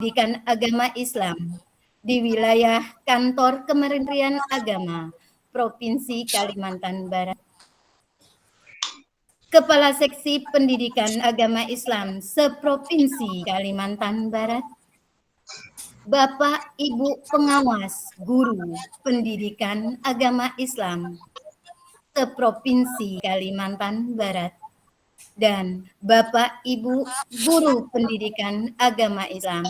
Pendidikan Agama Islam di wilayah Kantor Kementerian Agama Provinsi Kalimantan Barat. Kepala Seksi Pendidikan Agama Islam seprovinsi Kalimantan Barat. Bapak Ibu Pengawas Guru Pendidikan Agama Islam seprovinsi Kalimantan Barat. Dan Bapak Ibu Guru Pendidikan Agama Islam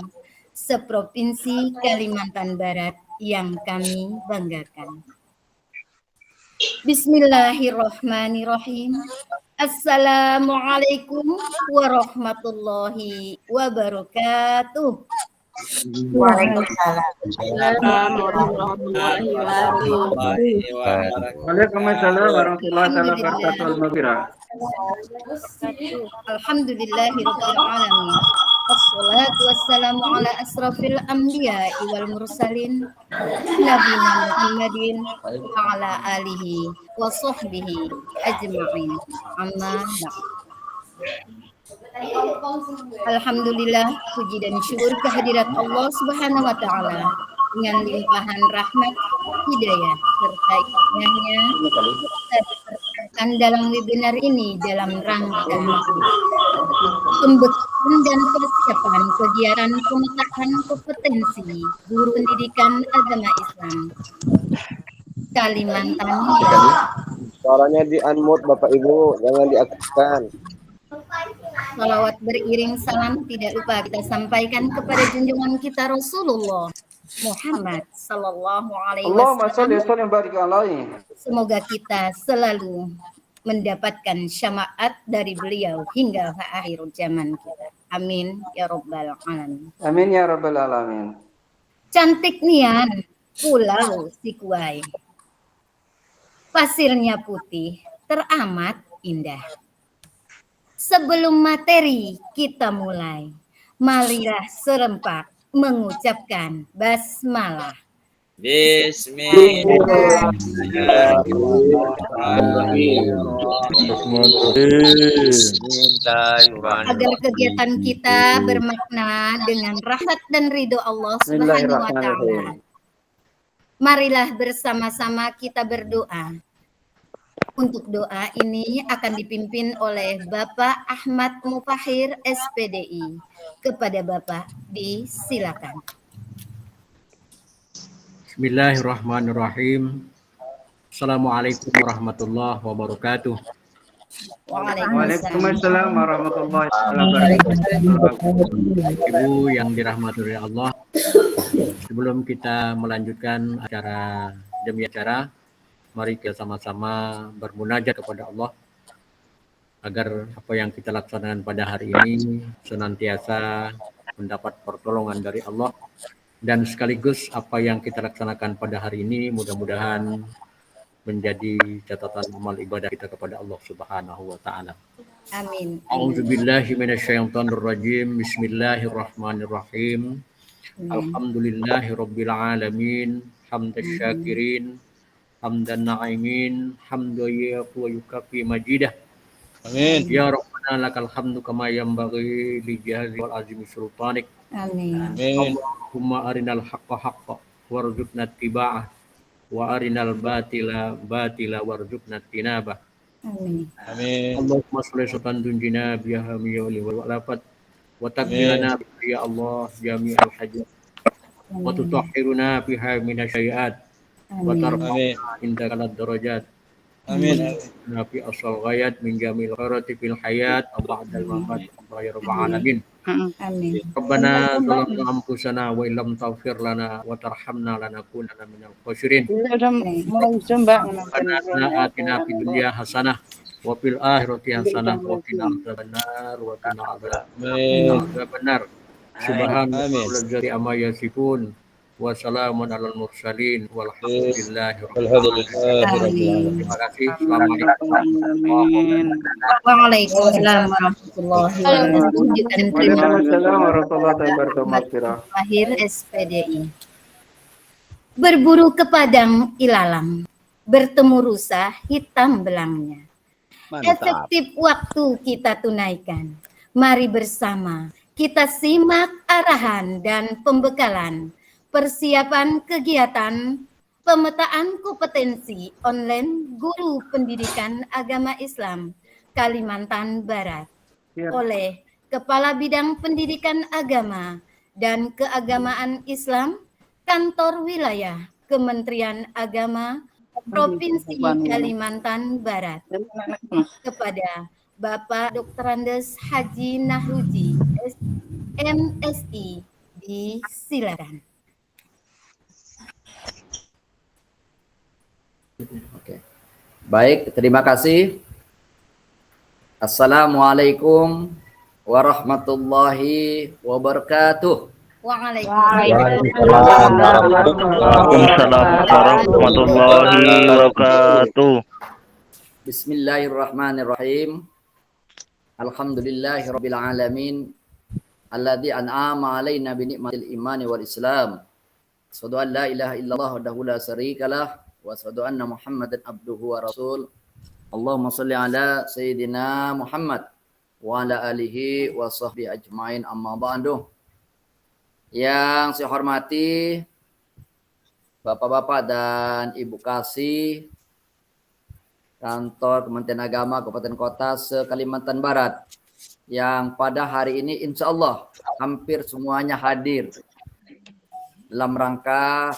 seprovinsi Kalimantan Barat yang kami banggakan. Bismillahirrahmanirrahim. Assalamualaikum warahmatullahi wabarakatuh. Waalaikumsalam warahmatullahi wabarakatuh. Waalaikumsalam warahmatullahi wabarakatuh. Alhamdulillahirabbil alamin. Wassalatu wassalamu ala asrafil anbiya'i wal mursalin nabiyina Muhammadin wa ala alihi wa sahbihi ajma'in. Amma ba'd. Alhamdulillah, puji dan syukur kehadirat Allah Subhanahu wa taala dengan limpahan rahmat, hidayah serta hikmahnya kita disertakan dalam webinar ini dalam rangka pembekalan dan persiapan kegiatan pemetaan kompetensi guru pendidikan agama Islam Kalimantan Barat. Suaranya di-unmute Bapak Ibu, jangan diaktifkan. Salawat beriring salam tidak lupa kita sampaikan kepada junjungan kita Rasulullah Muhammad sallallahu alaihi wasallam. Semoga kita selalu mendapatkan syafaat dari beliau hingga akhir zaman kita. Amin ya rabbal alamin. Amin ya rabbal alamin. Cantik nian Pulau Sikuai. Pasirnya putih, teramat indah. Sebelum materi kita mulai, marilah serempak mengucapkan basmalah. Agar kegiatan kita bermakna dengan rahmat dan ridho Allah Subhanahu wa taala. Marilah bersama-sama kita berdoa. Untuk doa ini akan dipimpin oleh Bapak Ahmad Mufahir SPDI. Kepada Bapak disilakan. Bismillahirrahmanirrahim. Assalamualaikum warahmatullahi wabarakatuh. Waalaikumsalam warahmatullahi wabarakatuh. Ibu yang dirahmati oleh Allah, sebelum kita melanjutkan acara demi acara, mari kita sama-sama bermunajat kepada Allah agar apa yang kita laksanakan pada hari ini senantiasa mendapat pertolongan dari Allah, dan sekaligus apa yang kita laksanakan pada hari ini mudah-mudahan menjadi catatan amal ibadah kita kepada Allah Subhanahu wa taala. Amin. A'udzubillahi minasyaitonirrajim. Bismillahirrahmanirrahim. Alhamdulillahirabbil alamin. Hamdasy syakirin. Hamdan na'imin, hamdu wa yukafi majidah. Amin. Ya Rabbana lakal hamdu kama yanbaghi li jalali wal azimi sultanik. Amin. Allahumma arinal haqqa haqqa warzuqna ittiba'ah wa arinal batila batila warzuqna tinabah. Amin. Amin. Allahumma shalli sultan dunjina biha miyawli wal walafat wa taqbilana ya Allah jami'al hajat wa tutahhiruna biha minasyayiat wa tarfa'na indakal darajat. Amin. Nabi asal ghayat min jamil khairati fil hayat ba'dal mamat ya rabbal alamin. Amin. Rabbana zalamna anfusana wa illam taghfir lana wa tarhamna lanakunanna minal khasirin. Rabbana atina fid dunya hasanah wa fil akhirati hasanah wa qina adzabannar wa qina adzabannar. Subhanallah amma yasifun. Wassalamun alal mursalin walhamdulillahi rabbil alamin. Terima kasih. Waalaikumsalam warahmatullahi wabarakatuh. Waalaikumsalam warahmatullahi wabarakatuh. Lahir SPDI. Berburu ke padang ilalang, bertemu rusa hitam belangnya. Efektif waktu kita tunaikan. Mari bersama Kita simak arahan dan pembekalan persiapan kegiatan pemetaan kompetensi online guru pendidikan agama Islam Kalimantan Barat oleh Kepala Bidang Pendidikan Agama dan Keagamaan Islam Kantor Wilayah Kementerian Agama Provinsi Kalimantan Barat kepada Bapak Dr. Andes Haji Nahruji MSI, disilakan. Oke. Baik, terima kasih. Assalamualaikum warahmatullahi wabarakatuh. Waalaikumsalam warahmatullahi wabarakatuh. Bismillahirrahmanirrahim. Alhamdulillahirabbil alamin. Alladzi an'ama 'alaina bi ni'matil imani wal islam. Asyhadu an la ilaha illallah wahdahu la syarikalah wa asyhadu anna Muhammadan abduhu wa rasul. Allahumma shalli ala sayyidina Muhammad wa ala alihi wa sahbihi ajmain, amma ba'du. Yang saya hormati Bapak-bapak dan Ibu Kasih Kantor Kementerian Agama Kabupaten Kota se-Kalimantan Barat, yang pada hari ini insya Allah hampir semuanya hadir dalam rangka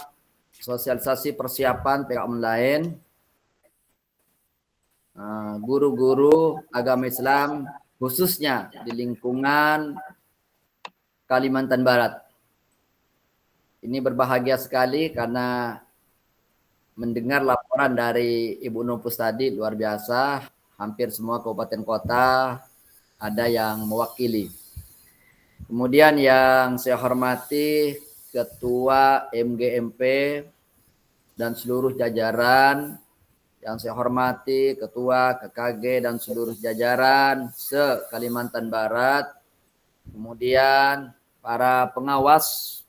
sosialisasi persiapan PK online guru-guru agama Islam khususnya di lingkungan Kalimantan Barat. Ini berbahagia sekali karena mendengar laporan dari Ibu Nupus tadi luar biasa, hampir semua kabupaten kota ada yang mewakili. Kemudian yang saya hormati Ketua MGMP dan seluruh jajaran, yang saya hormati Ketua KKG dan seluruh jajaran se-Kalimantan Barat, kemudian para pengawas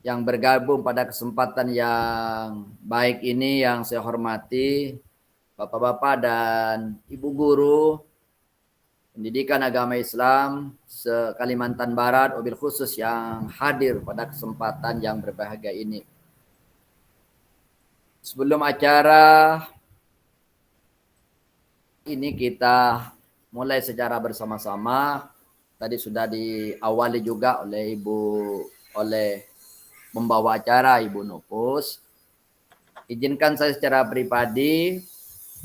yang bergabung pada kesempatan yang baik ini, yang saya hormati Bapak-bapak dan Ibu guru pendidikan agama Islam se-Kalimantan Barat, wabil khusus yang hadir pada kesempatan yang berbahagia ini. Sebelum acara ini kita mulai secara bersama-sama. Tadi sudah diawali juga oleh membawa acara Ibu Nupus. Izinkan saya secara pribadi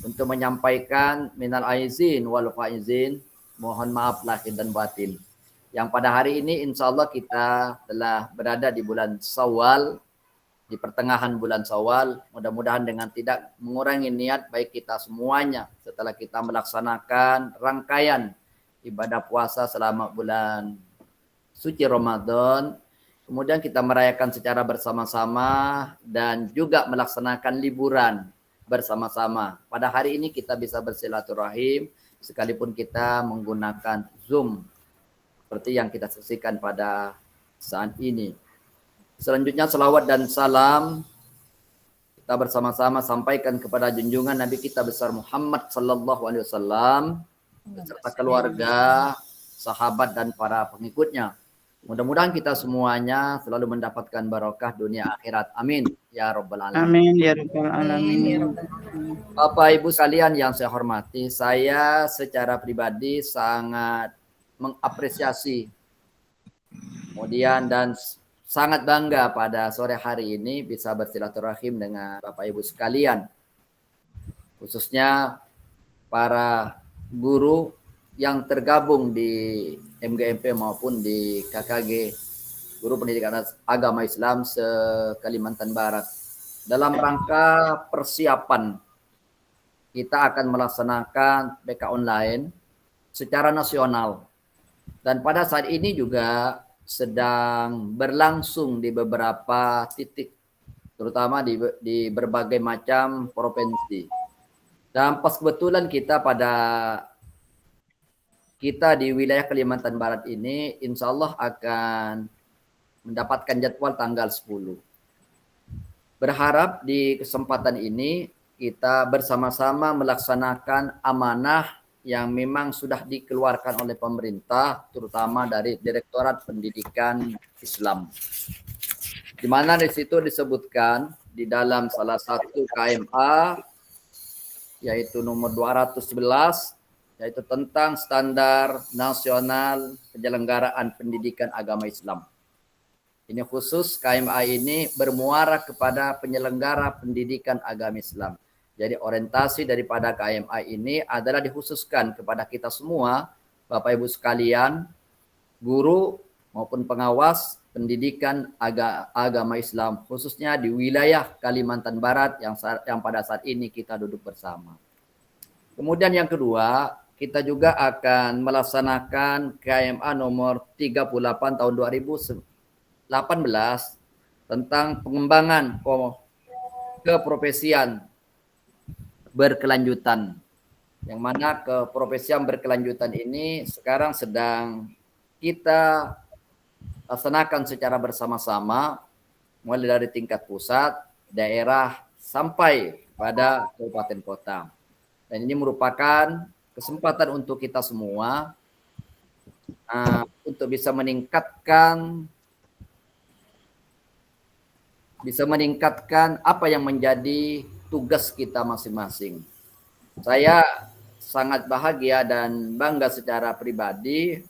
untuk menyampaikan minal aizin wal faizin, mohon maaf lahir dan batin. Yang pada hari ini insya Allah kita telah berada di bulan Syawal, di pertengahan bulan Syawal. Mudah-mudahan dengan tidak mengurangi niat baik kita semuanya setelah kita melaksanakan rangkaian ibadah puasa selama bulan suci Ramadan, kemudian kita merayakan secara bersama-sama dan juga melaksanakan liburan bersama-sama. Pada hari ini kita bisa bersilaturahim sekalipun kita menggunakan Zoom seperti yang kita saksikan pada saat ini. Selanjutnya salawat dan salam kita bersama-sama sampaikan kepada junjungan Nabi kita besar Muhammad sallallahu alaihi wasallam beserta keluarga, sahabat dan para pengikutnya. Mudah-mudahan kita semuanya selalu mendapatkan barokah dunia akhirat. Amin ya rabbal alamin. Amin ya rabbal alamin. Bapak Ibu sekalian yang saya hormati, saya secara pribadi sangat mengapresiasi kemudian dan sangat bangga pada sore hari ini bisa bersilaturahim dengan Bapak Ibu sekalian, khususnya para guru yang tergabung di MGMP maupun di KKG, Guru Pendidikan Agama Islam se-Kalimantan Barat. Dalam rangka persiapan kita akan melaksanakan PK online secara nasional. Dan pada saat ini juga sedang berlangsung di beberapa titik, terutama di berbagai macam provinsi. Dan pas kebetulan kita di wilayah Kalimantan Barat ini insya Allah akan mendapatkan jadwal tanggal 10. Berharap di kesempatan ini kita bersama-sama melaksanakan amanah yang memang sudah dikeluarkan oleh pemerintah, terutama dari Direktorat Pendidikan Islam. Di mana di situ disebutkan di dalam salah satu KMA, yaitu nomor 211, yaitu tentang standar nasional penyelenggaraan pendidikan agama Islam. Ini khusus KMA ini bermuara kepada penyelenggara pendidikan agama Islam. Jadi orientasi daripada KMA ini adalah dikhususkan kepada kita semua, Bapak Ibu sekalian, guru maupun pengawas pendidikan agama Islam, khususnya di wilayah Kalimantan Barat yang pada saat ini kita duduk bersama. Kemudian yang kedua, kita juga akan melaksanakan KMA nomor 38 tahun 2018 tentang pengembangan keprofesian berkelanjutan. Yang mana keprofesian berkelanjutan ini sekarang sedang kita laksanakan secara bersama-sama, mulai dari tingkat pusat, daerah, sampai pada kabupaten kota. Dan ini merupakan kesempatan untuk kita semua untuk bisa meningkatkan apa yang menjadi tugas kita masing-masing. Saya sangat bahagia dan bangga secara pribadi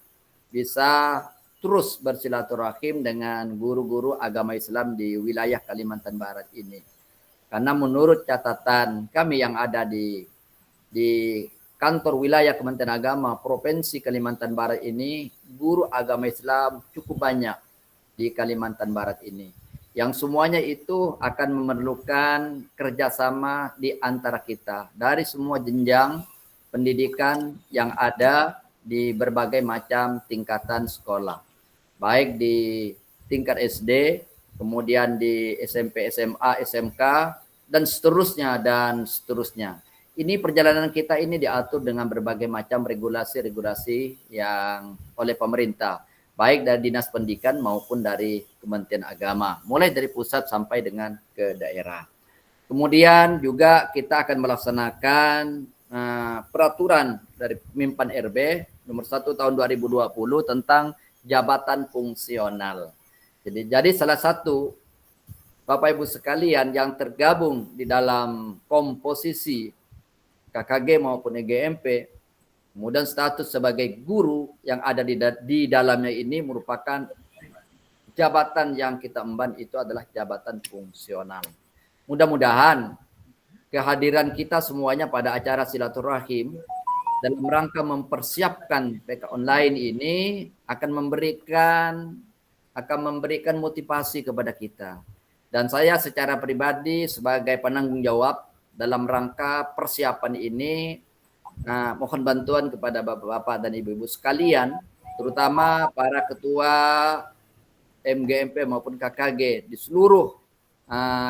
bisa terus bersilaturahim dengan guru-guru agama Islam di wilayah Kalimantan Barat ini. Karena menurut catatan kami yang ada di kantor wilayah Kementerian Agama Provinsi Kalimantan Barat ini, guru agama Islam cukup banyak di Kalimantan Barat ini. Yang semuanya itu akan memerlukan kerjasama di antara kita dari semua jenjang pendidikan yang ada di berbagai macam tingkatan sekolah. Baik di tingkat SD, kemudian di SMP, SMA, SMK, dan seterusnya, Ini perjalanan kita ini diatur dengan berbagai macam regulasi-regulasi yang oleh pemerintah, baik dari Dinas Pendidikan maupun dari Kementerian Agama, mulai dari pusat sampai dengan ke daerah. Kemudian juga kita akan melaksanakan peraturan dari Mimpan RB nomor 1 tahun 2020 tentang jabatan fungsional. Jadi salah satu Bapak Ibu sekalian yang tergabung di dalam komposisi KKG maupun EGMP, kemudian status sebagai guru yang ada di dalamnya ini merupakan jabatan yang kita emban, itu adalah jabatan fungsional. Mudah-mudahan kehadiran kita semuanya pada acara silaturahim dalam rangka mempersiapkan PK online ini akan memberikan motivasi kepada kita. Dan saya secara pribadi sebagai penanggung jawab dalam rangka persiapan ini, mohon bantuan kepada bapak-bapak dan ibu-ibu sekalian, terutama para ketua MGMP maupun KKG di seluruh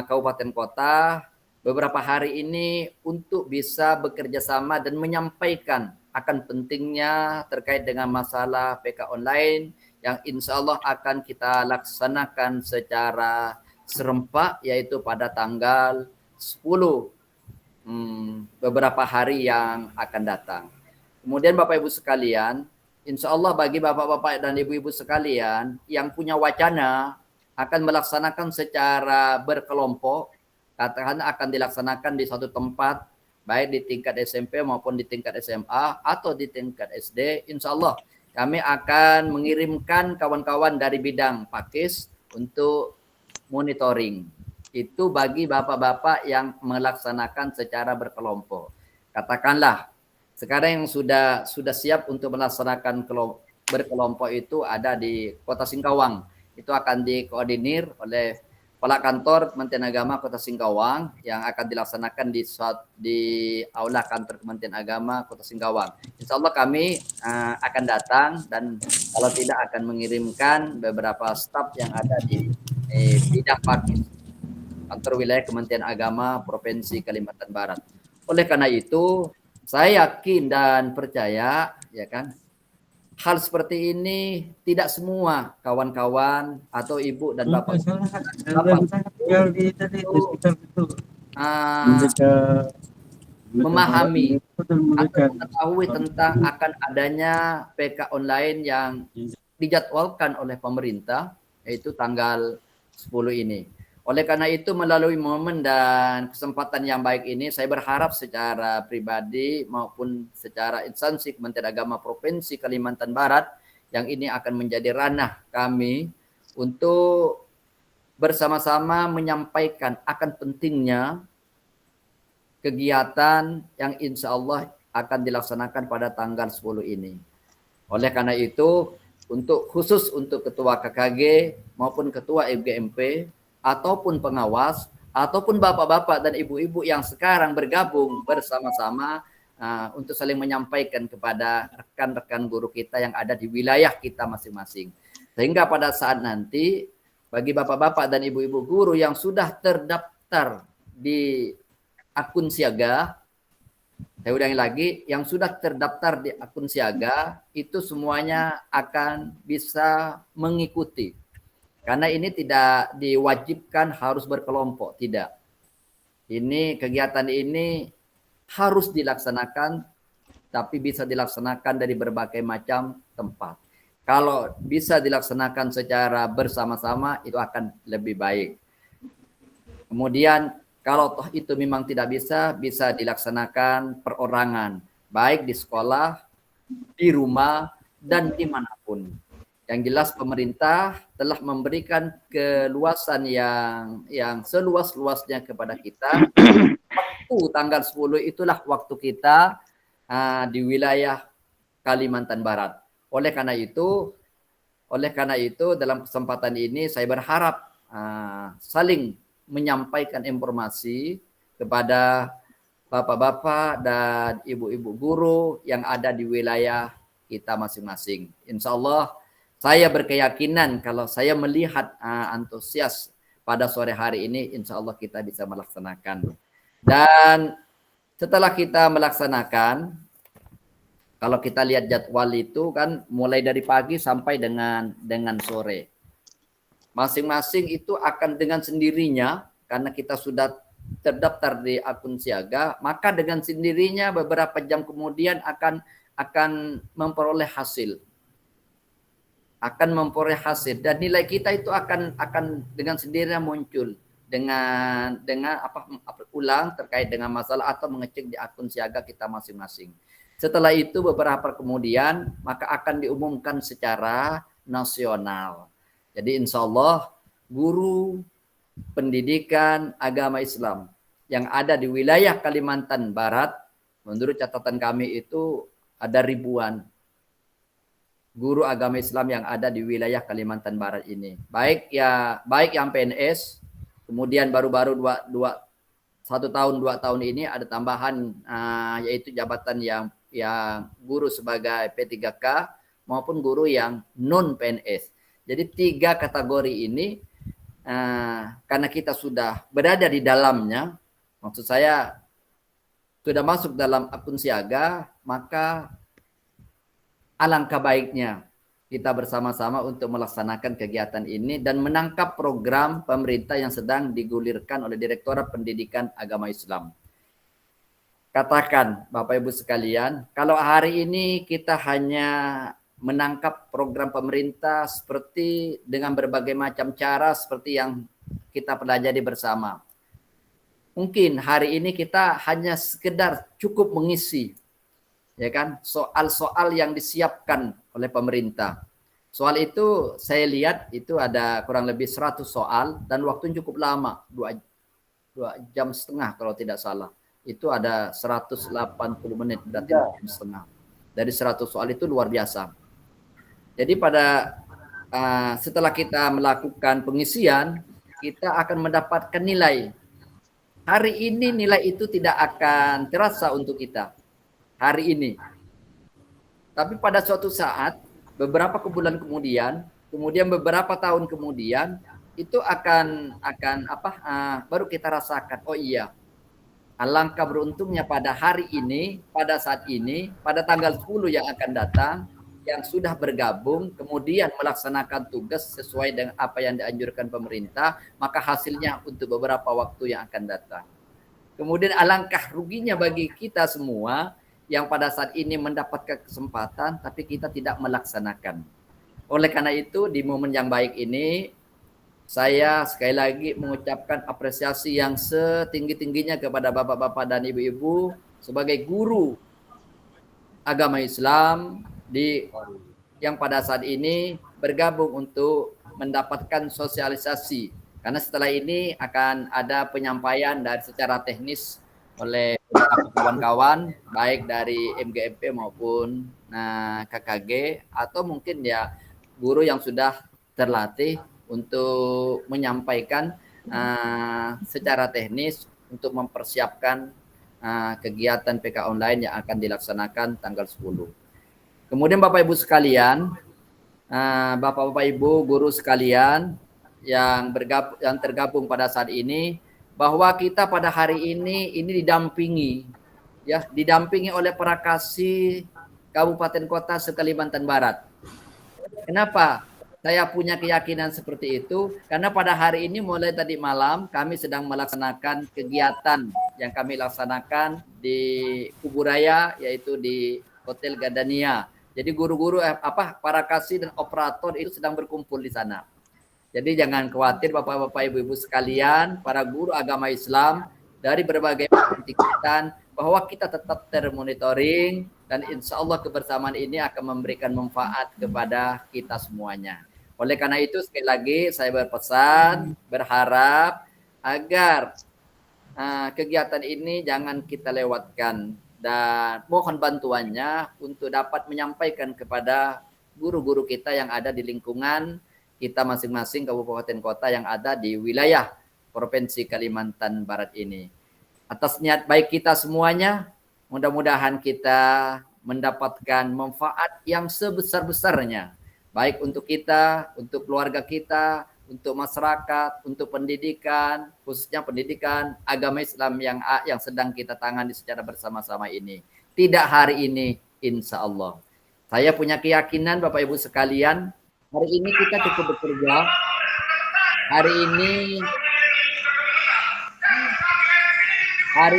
kabupaten kota, beberapa hari ini untuk bisa bekerja sama dan menyampaikan akan pentingnya terkait dengan masalah PK online yang insya Allah akan kita laksanakan secara serempak, yaitu pada tanggal 10 beberapa hari yang akan datang. Kemudian Bapak Ibu sekalian, insya Allah bagi Bapak-Bapak dan Ibu-Ibu sekalian yang punya wacana akan melaksanakan secara berkelompok, katakan akan dilaksanakan di satu tempat, baik di tingkat SMP maupun di tingkat SMA atau di tingkat SD, insya Allah kami akan mengirimkan kawan-kawan dari bidang Pakis untuk monitoring. Itu bagi bapak-bapak yang melaksanakan secara berkelompok. Katakanlah sekarang yang sudah siap untuk melaksanakan berkelompok itu ada di Kota Singkawang. Itu akan dikoordinir oleh Kepala Kantor Kementerian Agama Kota Singkawang yang akan dilaksanakan di Aula Kantor Kementerian Agama Kota Singkawang. Insya Allah kami akan datang dan kalau tidak akan mengirimkan beberapa staf yang ada di bidang Pakis, Kantor Wilayah Kementerian Agama Provinsi Kalimantan Barat. Oleh karena itu, saya yakin dan percaya, ya kan, hal seperti ini tidak semua kawan-kawan atau ibu dan bapak memahami atau mengetahui tentang akan adanya PK online yang dijadwalkan oleh pemerintah, yaitu tanggal 10 ini. Oleh karena itu, melalui momen dan kesempatan yang baik ini, saya berharap secara pribadi maupun secara instansi Kementerian Agama Provinsi Kalimantan Barat, yang ini akan menjadi ranah kami untuk bersama-sama menyampaikan akan pentingnya kegiatan yang insya Allah akan dilaksanakan pada tanggal 10 ini. Oleh karena itu, khusus untuk Ketua KKG maupun Ketua FGMP, ataupun pengawas, ataupun bapak-bapak dan ibu-ibu yang sekarang bergabung bersama-sama untuk saling menyampaikan kepada rekan-rekan guru kita yang ada di wilayah kita masing-masing. Sehingga pada saat nanti, bagi bapak-bapak dan ibu-ibu guru yang sudah terdaftar di akun siaga, saya ulangi lagi, yang sudah terdaftar di akun siaga, itu semuanya akan bisa mengikuti. Karena ini tidak diwajibkan harus berkelompok, tidak. Ini kegiatan ini harus dilaksanakan, tapi bisa dilaksanakan dari berbagai macam tempat. Kalau bisa dilaksanakan secara bersama-sama, itu akan lebih baik. Kemudian, kalau toh itu memang tidak bisa dilaksanakan perorangan, baik di sekolah, di rumah, dan dimanapun. Yang jelas pemerintah telah memberikan keluasan yang seluas-luasnya kepada kita. Waktu tanggal 10 itulah waktu kita di wilayah Kalimantan Barat. Oleh karena itu dalam kesempatan ini saya berharap saling menyampaikan informasi kepada bapak-bapak dan ibu-ibu guru yang ada di wilayah kita masing-masing. Insya Allah saya berkeyakinan kalau saya melihat antusias pada sore hari ini, insya Allah kita bisa melaksanakan. Dan setelah kita melaksanakan, kalau kita lihat jadwal itu kan mulai dari pagi sampai dengan sore. Masing-masing itu akan dengan sendirinya, karena kita sudah terdaftar di akun siaga, maka dengan sendirinya beberapa jam kemudian akan memperoleh hasil. Dan nilai kita itu akan dengan sendirinya muncul dengan ulang terkait dengan masalah atau mengecek di akun siaga kita masing-masing. Setelah itu beberapa kemudian maka akan diumumkan secara nasional. Jadi insya Allah guru pendidikan agama Islam yang ada di wilayah Kalimantan Barat, menurut catatan kami itu ada ribuan guru agama Islam yang ada di wilayah Kalimantan Barat ini. Baik yang PNS, kemudian baru-baru 1 tahun 2 tahun ini ada tambahan yaitu jabatan yang guru sebagai P3K maupun guru yang non PNS. Jadi 3 kategori ini karena kita sudah berada di dalamnya, maksud saya sudah masuk dalam akun siaga, maka alangkah baiknya kita bersama-sama untuk melaksanakan kegiatan ini dan menangkap program pemerintah yang sedang digulirkan oleh Direktorat Pendidikan Agama Islam. Katakan Bapak Ibu sekalian, kalau hari ini kita hanya menangkap program pemerintah seperti dengan berbagai macam cara seperti yang kita pelajari bersama. Mungkin hari ini kita hanya sekedar cukup mengisi, ya kan, soal-soal yang disiapkan oleh pemerintah. Soal itu saya lihat itu ada kurang lebih 100 soal dan waktunya cukup lama, 2 jam setengah kalau tidak salah. Itu ada 180 menit, berarti 2 jam setengah. Dari 100 soal itu luar biasa. Jadi setelah kita melakukan pengisian, kita akan mendapatkan nilai. Hari ini nilai itu tidak akan terasa untuk kita. Hari ini. Tapi pada suatu saat, beberapa bulan kemudian beberapa tahun kemudian, itu akan baru kita rasakan, oh iya, alangkah beruntungnya pada hari ini, pada saat ini, pada tanggal 10 yang akan datang, yang sudah bergabung, kemudian melaksanakan tugas sesuai dengan apa yang dianjurkan pemerintah, maka hasilnya untuk beberapa waktu yang akan datang. Kemudian alangkah ruginya bagi kita semua yang pada saat ini mendapatkan kesempatan tapi kita tidak melaksanakan. Oleh karena itu di momen yang baik ini saya sekali lagi mengucapkan apresiasi yang setinggi-tingginya kepada bapak-bapak dan ibu-ibu sebagai guru agama Islam yang pada saat ini bergabung untuk mendapatkan sosialisasi. Karena setelah ini akan ada penyampaian dari secara teknis oleh kawan-kawan baik dari MGMP maupun KKG atau mungkin ya guru yang sudah terlatih untuk menyampaikan secara teknis untuk mempersiapkan kegiatan PK online yang akan dilaksanakan tanggal 10. Kemudian Bapak Ibu sekalian, Bapak-bapak Ibu guru sekalian yang tergabung pada saat ini, bahwa kita pada hari ini didampingi oleh para kasih kabupaten kota se-Kalimantan Barat. Kenapa saya punya keyakinan seperti itu? Karena pada hari ini mulai tadi malam kami sedang melaksanakan kegiatan yang kami laksanakan di Kuburaya, yaitu di Hotel Gadania. Jadi guru-guru para kasih dan operator itu sedang berkumpul di sana. Jadi jangan khawatir Bapak-bapak Ibu-ibu sekalian, para guru agama Islam dari berbagai tingkatan, bahwa kita tetap termonitoring dan insya Allah kebersamaan ini akan memberikan manfaat kepada kita semuanya. Oleh karena itu sekali lagi saya berpesan, berharap agar kegiatan ini jangan kita lewatkan dan mohon bantuannya untuk dapat menyampaikan kepada guru-guru kita yang ada di lingkungan kita masing-masing kabupaten kota yang ada di wilayah Provinsi Kalimantan Barat ini. Atas niat baik kita semuanya, mudah-mudahan kita mendapatkan manfaat yang sebesar-besarnya. Baik untuk kita, untuk keluarga kita, untuk masyarakat, untuk pendidikan, khususnya pendidikan agama Islam yang sedang kita tangani secara bersama-sama ini. Tidak hari ini, insya Allah. Saya punya keyakinan Bapak Ibu sekalian, hari ini kita cukup bekerja. Hari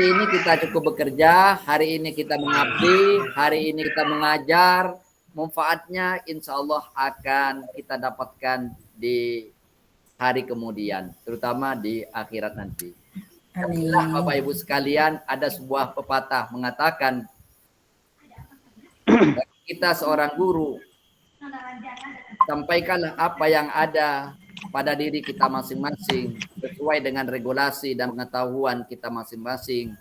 ini kita cukup bekerja, hari ini kita mengabdi, hari ini kita mengajar. Manfaatnya insya Allah akan kita dapatkan di hari kemudian, terutama di akhirat nanti. Bapak Ibu sekalian, ada sebuah pepatah mengatakan, kita seorang guru, sampaikanlah apa yang ada pada diri kita masing-masing sesuai dengan regulasi dan pengetahuan kita masing-masing.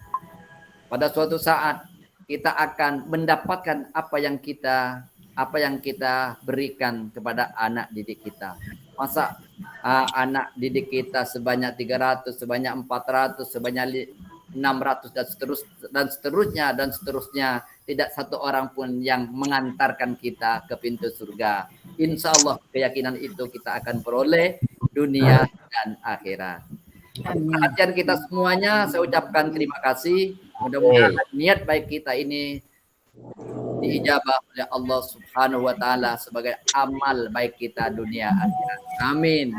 Pada suatu saat kita akan mendapatkan apa yang kita berikan kepada anak didik kita. Masa anak didik kita sebanyak 300, sebanyak 400, sebanyak 600 dan seterusnya, tidak satu orang pun yang mengantarkan kita ke pintu surga. Insya Allah keyakinan itu kita akan peroleh dunia dan akhirat. Perhatian kita semuanya, saya ucapkan terima kasih. Mudah-mudahan niat baik kita ini diijabah oleh Allah Subhanahu wa taala sebagai amal baik kita dunia akhirat. Amin.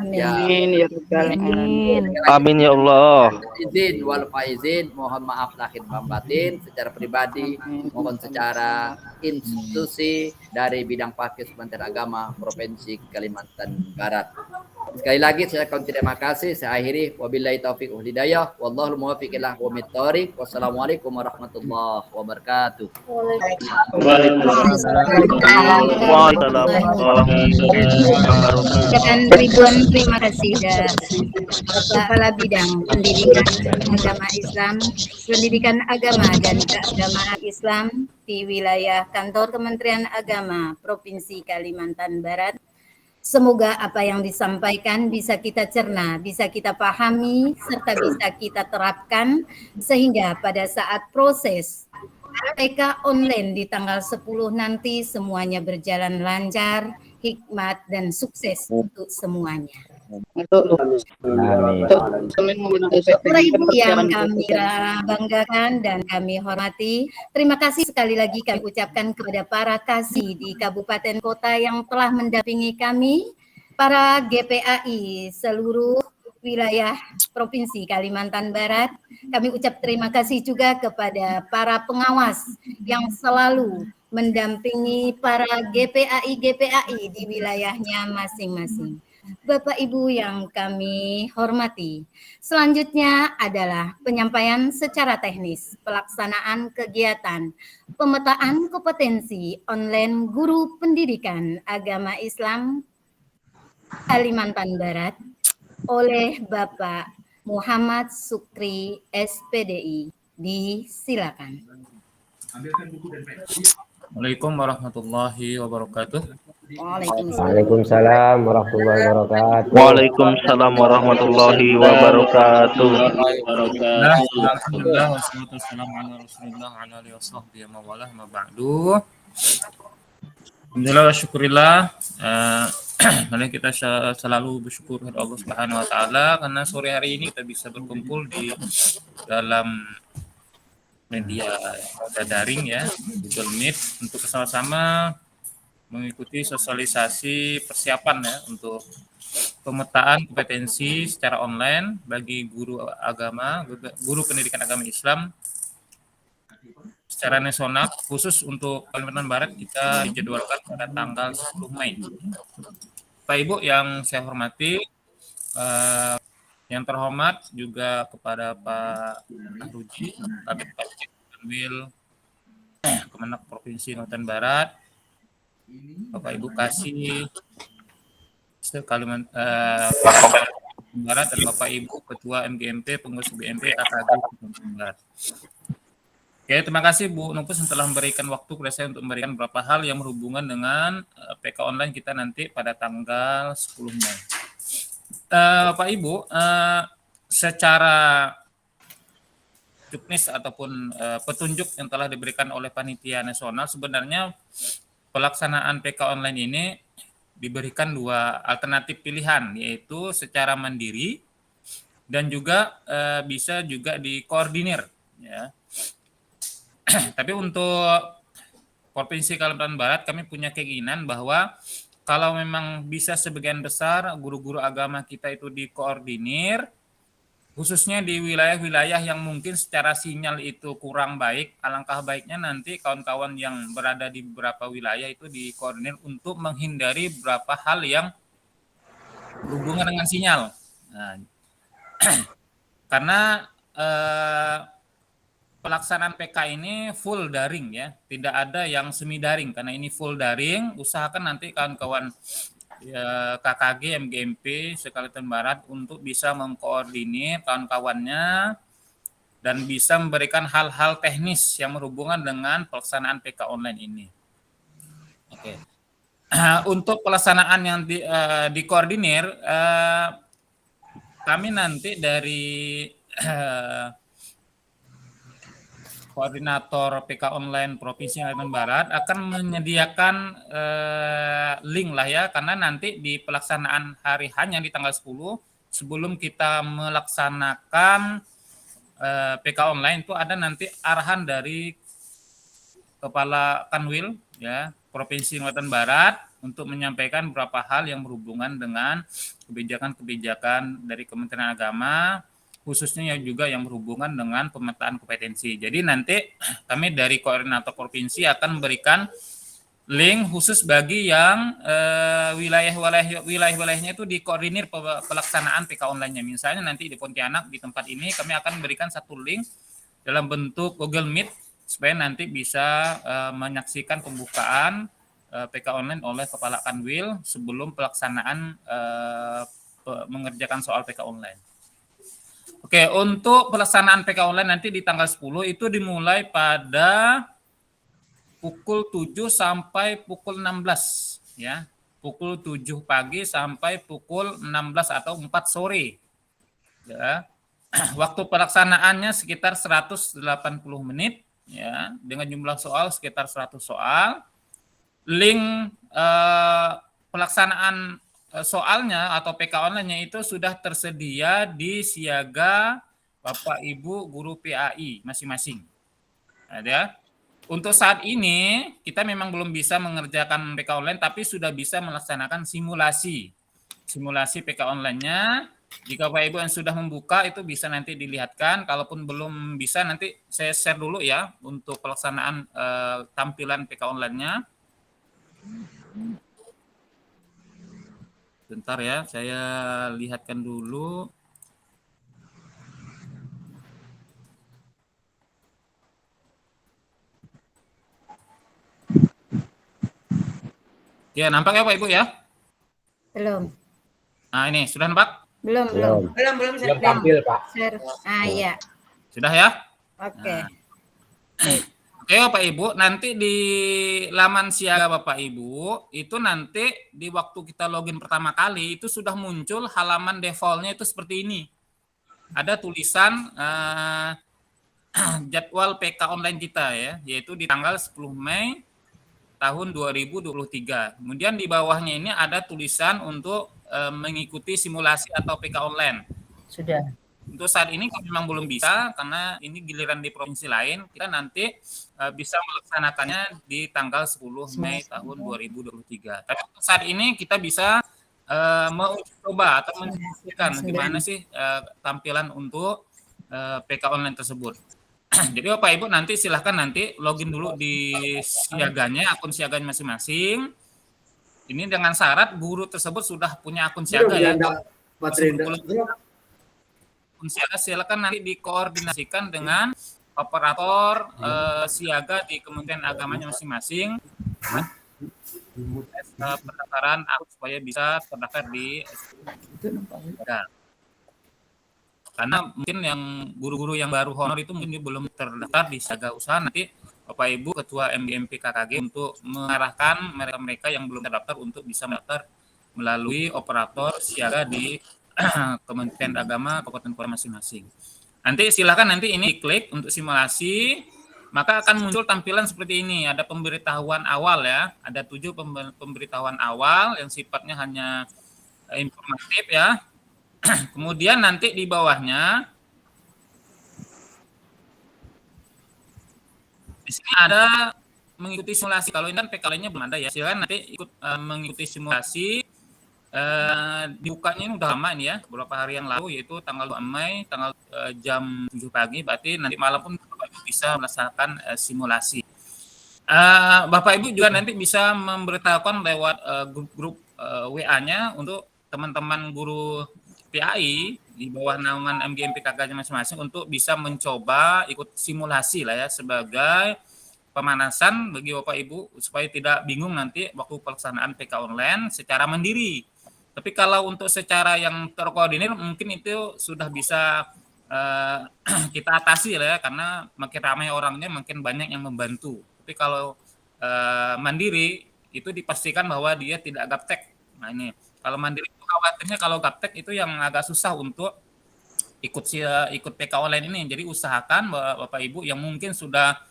Amin ya Allah. Izin wal faizin, mohon maaf lahir batin secara pribadi, mohon secara institusi dari bidang Pakis Kementerian Agama Provinsi Kalimantan Barat. Sekali lagi saya ucapkan terima kasih. Saya akhiri wabillahi taufiq wal hidayah. Wallahul muwaffiq ila aqwamit thoriq. Wassalamualaikum warahmatullahi wabarakatuh. Dan ribuan terima kasih dari Kepala Bidang Pendidikan Agama Islam, Pendidikan Agama dan Keagamaan Islam di wilayah Kantor Kementerian Agama Provinsi Kalimantan Barat. Semoga apa yang disampaikan bisa kita cerna, bisa kita pahami, serta bisa kita terapkan sehingga pada saat proses PK online di tanggal 10 nanti semuanya berjalan lancar, hikmat dan sukses untuk semuanya. Bapak Ibu yang kami banggakan dan kami hormati, terima kasih sekali lagi kami ucapkan kepada para kasih di kabupaten kota yang telah mendampingi kami, para GPAI seluruh wilayah Provinsi Kalimantan Barat. Kami ucap terima kasih juga kepada para pengawas yang selalu mendampingi para GPAI di wilayahnya masing-masing. Bapak Ibu yang kami hormati, selanjutnya adalah penyampaian secara teknis pelaksanaan kegiatan pemetaan kompetensi online guru pendidikan agama Islam Kalimantan Barat oleh Bapak Muhammad Sukri SPDI. Disilakan. Assalamualaikum warahmatullahi wabarakatuh. Waalaikumsalam warahmatullahi wabarakatuh. Waalaikumsalam warahmatullahi wabarakatuh. Alhamdulillah wassalatu wassalamu ala Rasulillah wa ala alihi washabbihi wa mawalah ma ba'du. Alhamdulillah wa syukurillah. Mari kita selalu bersyukur kepada Allah Subhanahu wa taala karena sore hari ini kita bisa berkumpul di dalam media daring ya, Google Meet untuk sama-sama mengikuti sosialisasi persiapan ya untuk pemetaan kompetensi secara online bagi guru agama, guru pendidikan agama Islam secara nasional, khusus untuk Kalimantan Barat kita dijadwalkan pada tanggal 10 Mei. Pak Ibu yang saya hormati, yang terhormat juga kepada Pak Ruji, Kabid Kanwil Kemenak Provinsi Kalimantan Barat, Bapak Ibu Kasih Kalimantan Barat dan Bapak Ibu Ketua MGMP, Pengurus BMP, KKG Kalimantan Barat. Oke, terima kasih Bu Nupus yang telah memberikan waktu kepada saya untuk memberikan beberapa hal yang berhubungan dengan PK online kita nanti pada tanggal 10 Mei. Pak Ibu, secara juknis ataupun petunjuk yang telah diberikan oleh Panitia Nasional, sebenarnya pelaksanaan PK online ini diberikan dua alternatif pilihan, yaitu secara mandiri dan juga bisa juga dikoordinir. Ya. Tapi untuk Provinsi Kalimantan Barat kami punya keinginan bahwa kalau memang bisa sebagian besar guru-guru agama kita itu dikoordinir, khususnya di wilayah-wilayah yang mungkin secara sinyal itu kurang baik, alangkah baiknya nanti kawan-kawan yang berada di beberapa wilayah itu dikoordinir untuk menghindari beberapa hal yang berhubungan dengan sinyal. Nah, karena pelaksanaan PK ini full daring ya, tidak ada yang semi daring karena ini full daring. Usahakan nanti kawan-kawan KKG, MGMP, Kalimantan Barat untuk bisa mengkoordinir kawan-kawannya dan bisa memberikan hal-hal teknis yang berhubungan dengan pelaksanaan PK online ini. Oke. Untuk pelaksanaan yang dikoordinir, kami nanti dari koordinator PK online Provinsi Kalimantan Barat akan menyediakan link lah ya, karena nanti di pelaksanaan hari hanya di tanggal 10 sebelum kita melaksanakan PK online itu ada nanti arahan dari Kepala Kanwil ya Provinsi Kalimantan Barat untuk menyampaikan beberapa hal yang berhubungan dengan kebijakan-kebijakan dari Kementerian Agama, khususnya juga yang berhubungan dengan pemetaan kompetensi. Jadi nanti kami dari koordinator provinsi akan memberikan link khusus bagi yang wilayah-wilayahnya itu dikoordinir pelaksanaan PK online-nya. Misalnya nanti di Pontianak di tempat ini kami akan memberikan satu link dalam bentuk Google Meet supaya nanti bisa menyaksikan pembukaan PK online oleh Kepala Kanwil sebelum pelaksanaan mengerjakan soal PK online. Oke, untuk pelaksanaan PK online nanti di tanggal 10 itu dimulai pada pukul 7 sampai pukul 16 ya. Pukul 7 pagi sampai pukul 16 atau 4 sore. Ya. Waktu pelaksanaannya sekitar 180 menit ya, dengan jumlah soal sekitar 100 soal. Link pelaksanaan soalnya atau PK online-nya itu sudah tersedia di siaga Bapak Ibu guru PAI masing-masing. Ada. Untuk saat ini kita memang belum bisa mengerjakan PK online tapi sudah bisa melaksanakan simulasi PK online-nya Jika Bapak Ibu yang sudah membuka itu bisa nanti dilihatkan. Kalaupun belum bisa nanti saya share dulu ya untuk pelaksanaan tampilan PK online-nya. Bentar ya, saya lihatkan dulu. Ya, nampak ya Pak Ibu ya? Belum. Nah, ini sudah nampak? Belum. Belum tampil, Pak. Share. Iya. Sudah ya? Oke. Oke Bapak Ibu, nanti di laman siaga Bapak Ibu, itu nanti di waktu kita login pertama kali, itu sudah muncul halaman defaultnya itu seperti ini. Ada tulisan jadwal PK online kita ya, yaitu di tanggal 10 Mei tahun 2023. Kemudian di bawahnya ini ada tulisan untuk mengikuti simulasi atau PK online. Sudah. Untuk saat ini memang belum bisa karena ini giliran di provinsi lain. Kita nanti bisa melaksanakannya di tanggal 10 Mei tahun 2023. Tapi untuk saat ini kita bisa mencoba atau menunjukkan gimana sih tampilan untuk PK online tersebut. Jadi Bapak Ibu nanti silahkan nanti login dulu di siaganya, akun siaganya masing-masing. Ini dengan syarat guru tersebut sudah punya akun siaga ya. Akun siaga silakan nanti dikoordinasikan dengan operator siaga di Kementerian Agamanya masing-masing. Pendaftaran supaya bisa terdaftar di karena mungkin yang guru-guru yang baru honor itu mungkin belum terdaftar di siaga usaha. Nanti Bapak Ibu Ketua MGMP KKG untuk mengarahkan mereka-mereka yang belum terdaftar untuk bisa mendaftar melalui operator siaga di Kementerian Agama Kabupaten Kota masing-masing. Nanti silakan nanti ini klik untuk simulasi, maka akan muncul tampilan seperti ini. Ada pemberitahuan awal ya, ada 7 pemberitahuan awal yang sifatnya hanya informatif ya. Kemudian nanti di bawahnya di sini ada mengikuti simulasi. Kalau ini kan PKL-nya belum ada ya. Silakan nanti ikut mengikuti simulasi. Dibukanya ini udah lama ini ya, beberapa hari yang lalu, yaitu tanggal 2 Mei, tanggal jam 7 pagi. Berarti nanti malam pun Bapak Ibu bisa melaksanakan simulasi. Bapak Ibu juga nanti bisa memberitahukan lewat grup WA-nya untuk teman-teman guru PAI di bawah naungan MGMP KKG masing-masing untuk bisa mencoba ikut simulasi lah ya sebagai pemanasan bagi Bapak Ibu supaya tidak bingung nanti waktu pelaksanaan PK online secara mandiri. Tapi kalau untuk secara yang terkoordinir mungkin itu sudah bisa kita atasi lah ya, karena makin ramai orangnya makin banyak yang membantu. Tapi kalau mandiri itu dipastikan bahwa dia tidak gaptek. Nah ini kalau mandiri itu khawatirnya kalau gaptek itu yang agak susah untuk ikut PK online ini. Jadi usahakan Bapak Ibu yang mungkin sudah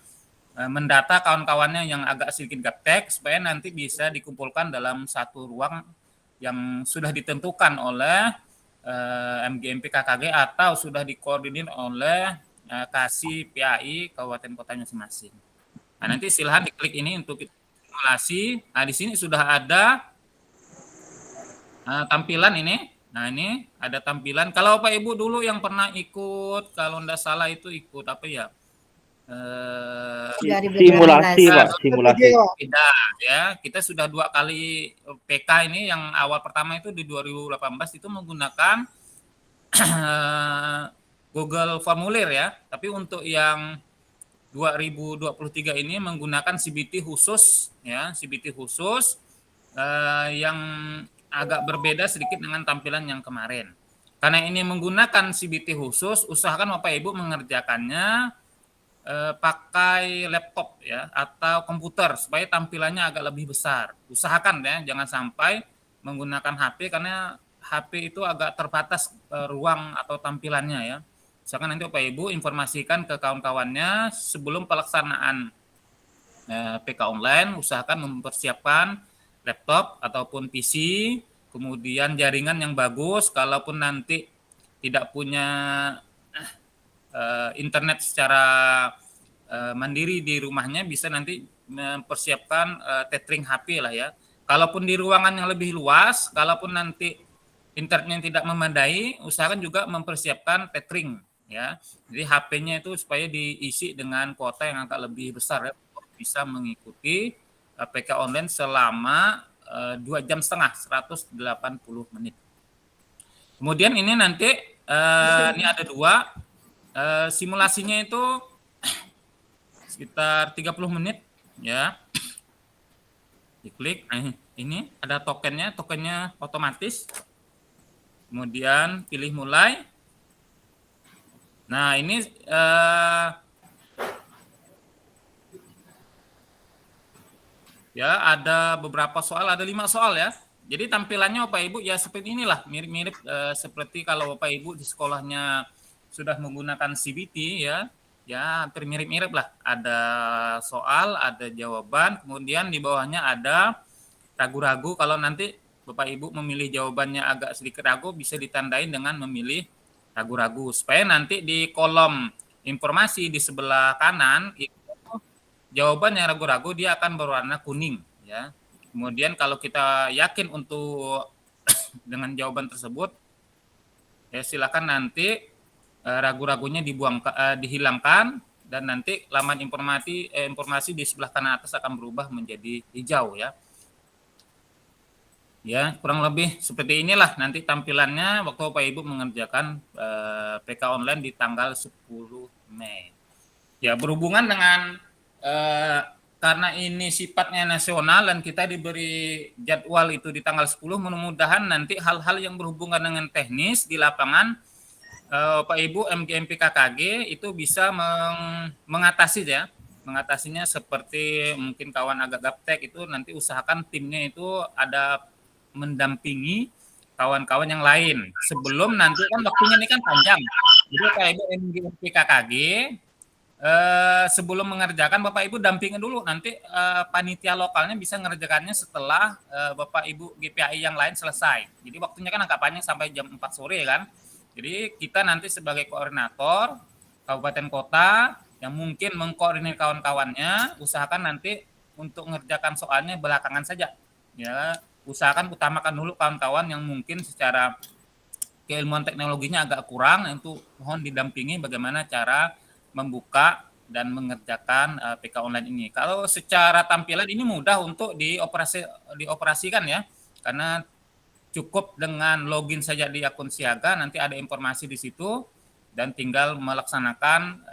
mendata kawan-kawannya yang agak sedikit gaptek supaya nanti bisa dikumpulkan dalam satu ruang yang sudah ditentukan oleh MGMP KKG atau sudah dikoordinir oleh KASI PAI Kabupaten Kotanya masing-masing. Nah, nanti silahkan diklik ini untuk simulasi. Nah, di sini sudah ada tampilan ini. Nah, ini ada tampilan. Kalau Bapak Ibu dulu yang pernah ikut, kalau tidak salah itu ikut apa ya? Simulasi Pak, simulasi. Tidak ya, kita sudah 2 kali PK ini. Yang awal pertama itu di 2018 itu menggunakan Google Formulir ya. Tapi untuk yang 2023 ini menggunakan CBT khusus ya, CBT khusus yang agak berbeda sedikit dengan tampilan yang kemarin. Karena ini menggunakan CBT khusus, usahakan Bapak Ibu mengerjakannya pakai laptop ya atau komputer supaya tampilannya agak lebih besar. Usahakan ya, jangan sampai menggunakan HP karena HP itu agak terbatas ruang atau tampilannya ya. Usahakan nanti Bapak Ibu informasikan ke kawan-kawannya sebelum pelaksanaan PK online, usahakan mempersiapkan laptop ataupun PC, kemudian jaringan yang bagus. Kalaupun nanti tidak punya internet secara mandiri di rumahnya, bisa nanti mempersiapkan tethering HP lah ya. Kalaupun di ruangan yang lebih luas, kalaupun nanti internetnya tidak memadai, usahakan juga mempersiapkan tethering ya. Jadi HP-nya itu supaya diisi dengan kuota yang agak lebih besar ya, untuk bisa mengikuti PK online selama 2,5 jam, 180 menit. Kemudian ini nanti ini ada 2 simulasinya itu sekitar 30 menit ya. Diklik, ini ada tokennya otomatis. Kemudian pilih mulai. Nah, ini ya ada beberapa soal, ada 5 soal ya. Jadi tampilannya Bapak Ibu ya seperti inilah, mirip-mirip seperti kalau Bapak Ibu di sekolahnya sudah menggunakan CBT ya. Ya, hampir mirip-mirip lah. Ada soal, ada jawaban, kemudian di bawahnya ada ragu-ragu. Kalau nanti Bapak Ibu memilih jawabannya agak sedikit ragu, bisa ditandain dengan memilih ragu-ragu. Supaya nanti di kolom informasi di sebelah kanan, itu jawaban yang ragu-ragu dia akan berwarna kuning. Ya. Kemudian kalau kita yakin untuk dengan jawaban tersebut, ya silakan nanti ragu-ragunya dihilangkan dan nanti laman informasi di sebelah kanan atas akan berubah menjadi hijau ya. Ya, kurang lebih seperti inilah nanti tampilannya waktu Bapak Ibu mengerjakan PK online di tanggal 10 Mei. Ya, berhubungan dengan karena ini sifatnya nasional dan kita diberi jadwal itu di tanggal 10, mudah-mudahan nanti hal-hal yang berhubungan dengan teknis di lapangan Pak Ibu MGMP KKG itu bisa mengatasi ya, mengatasinya seperti mungkin kawan agak gaptek itu nanti usahakan timnya itu ada mendampingi kawan-kawan yang lain sebelum nanti kan waktunya ini kan panjang. Jadi Pak Ibu MGMP KKG sebelum mengerjakan Bapak Ibu dampingin dulu nanti panitia lokalnya bisa mengerjakannya setelah Bapak Ibu GPAI yang lain selesai. Jadi waktunya kan agak panjang sampai jam 4 sore kan. Jadi kita nanti sebagai koordinator kabupaten kota yang mungkin mengkoordinir kawan-kawannya, usahakan nanti untuk mengerjakan soalnya belakangan saja. Ya, usahakan utamakan dulu kawan-kawan yang mungkin secara keilmuan teknologinya agak kurang, itu mohon didampingi bagaimana cara membuka dan mengerjakan PK online ini. Kalau secara tampilan ini mudah untuk dioperasikan ya, karena cukup dengan login saja di akun Siaga, nanti ada informasi di situ dan tinggal melaksanakan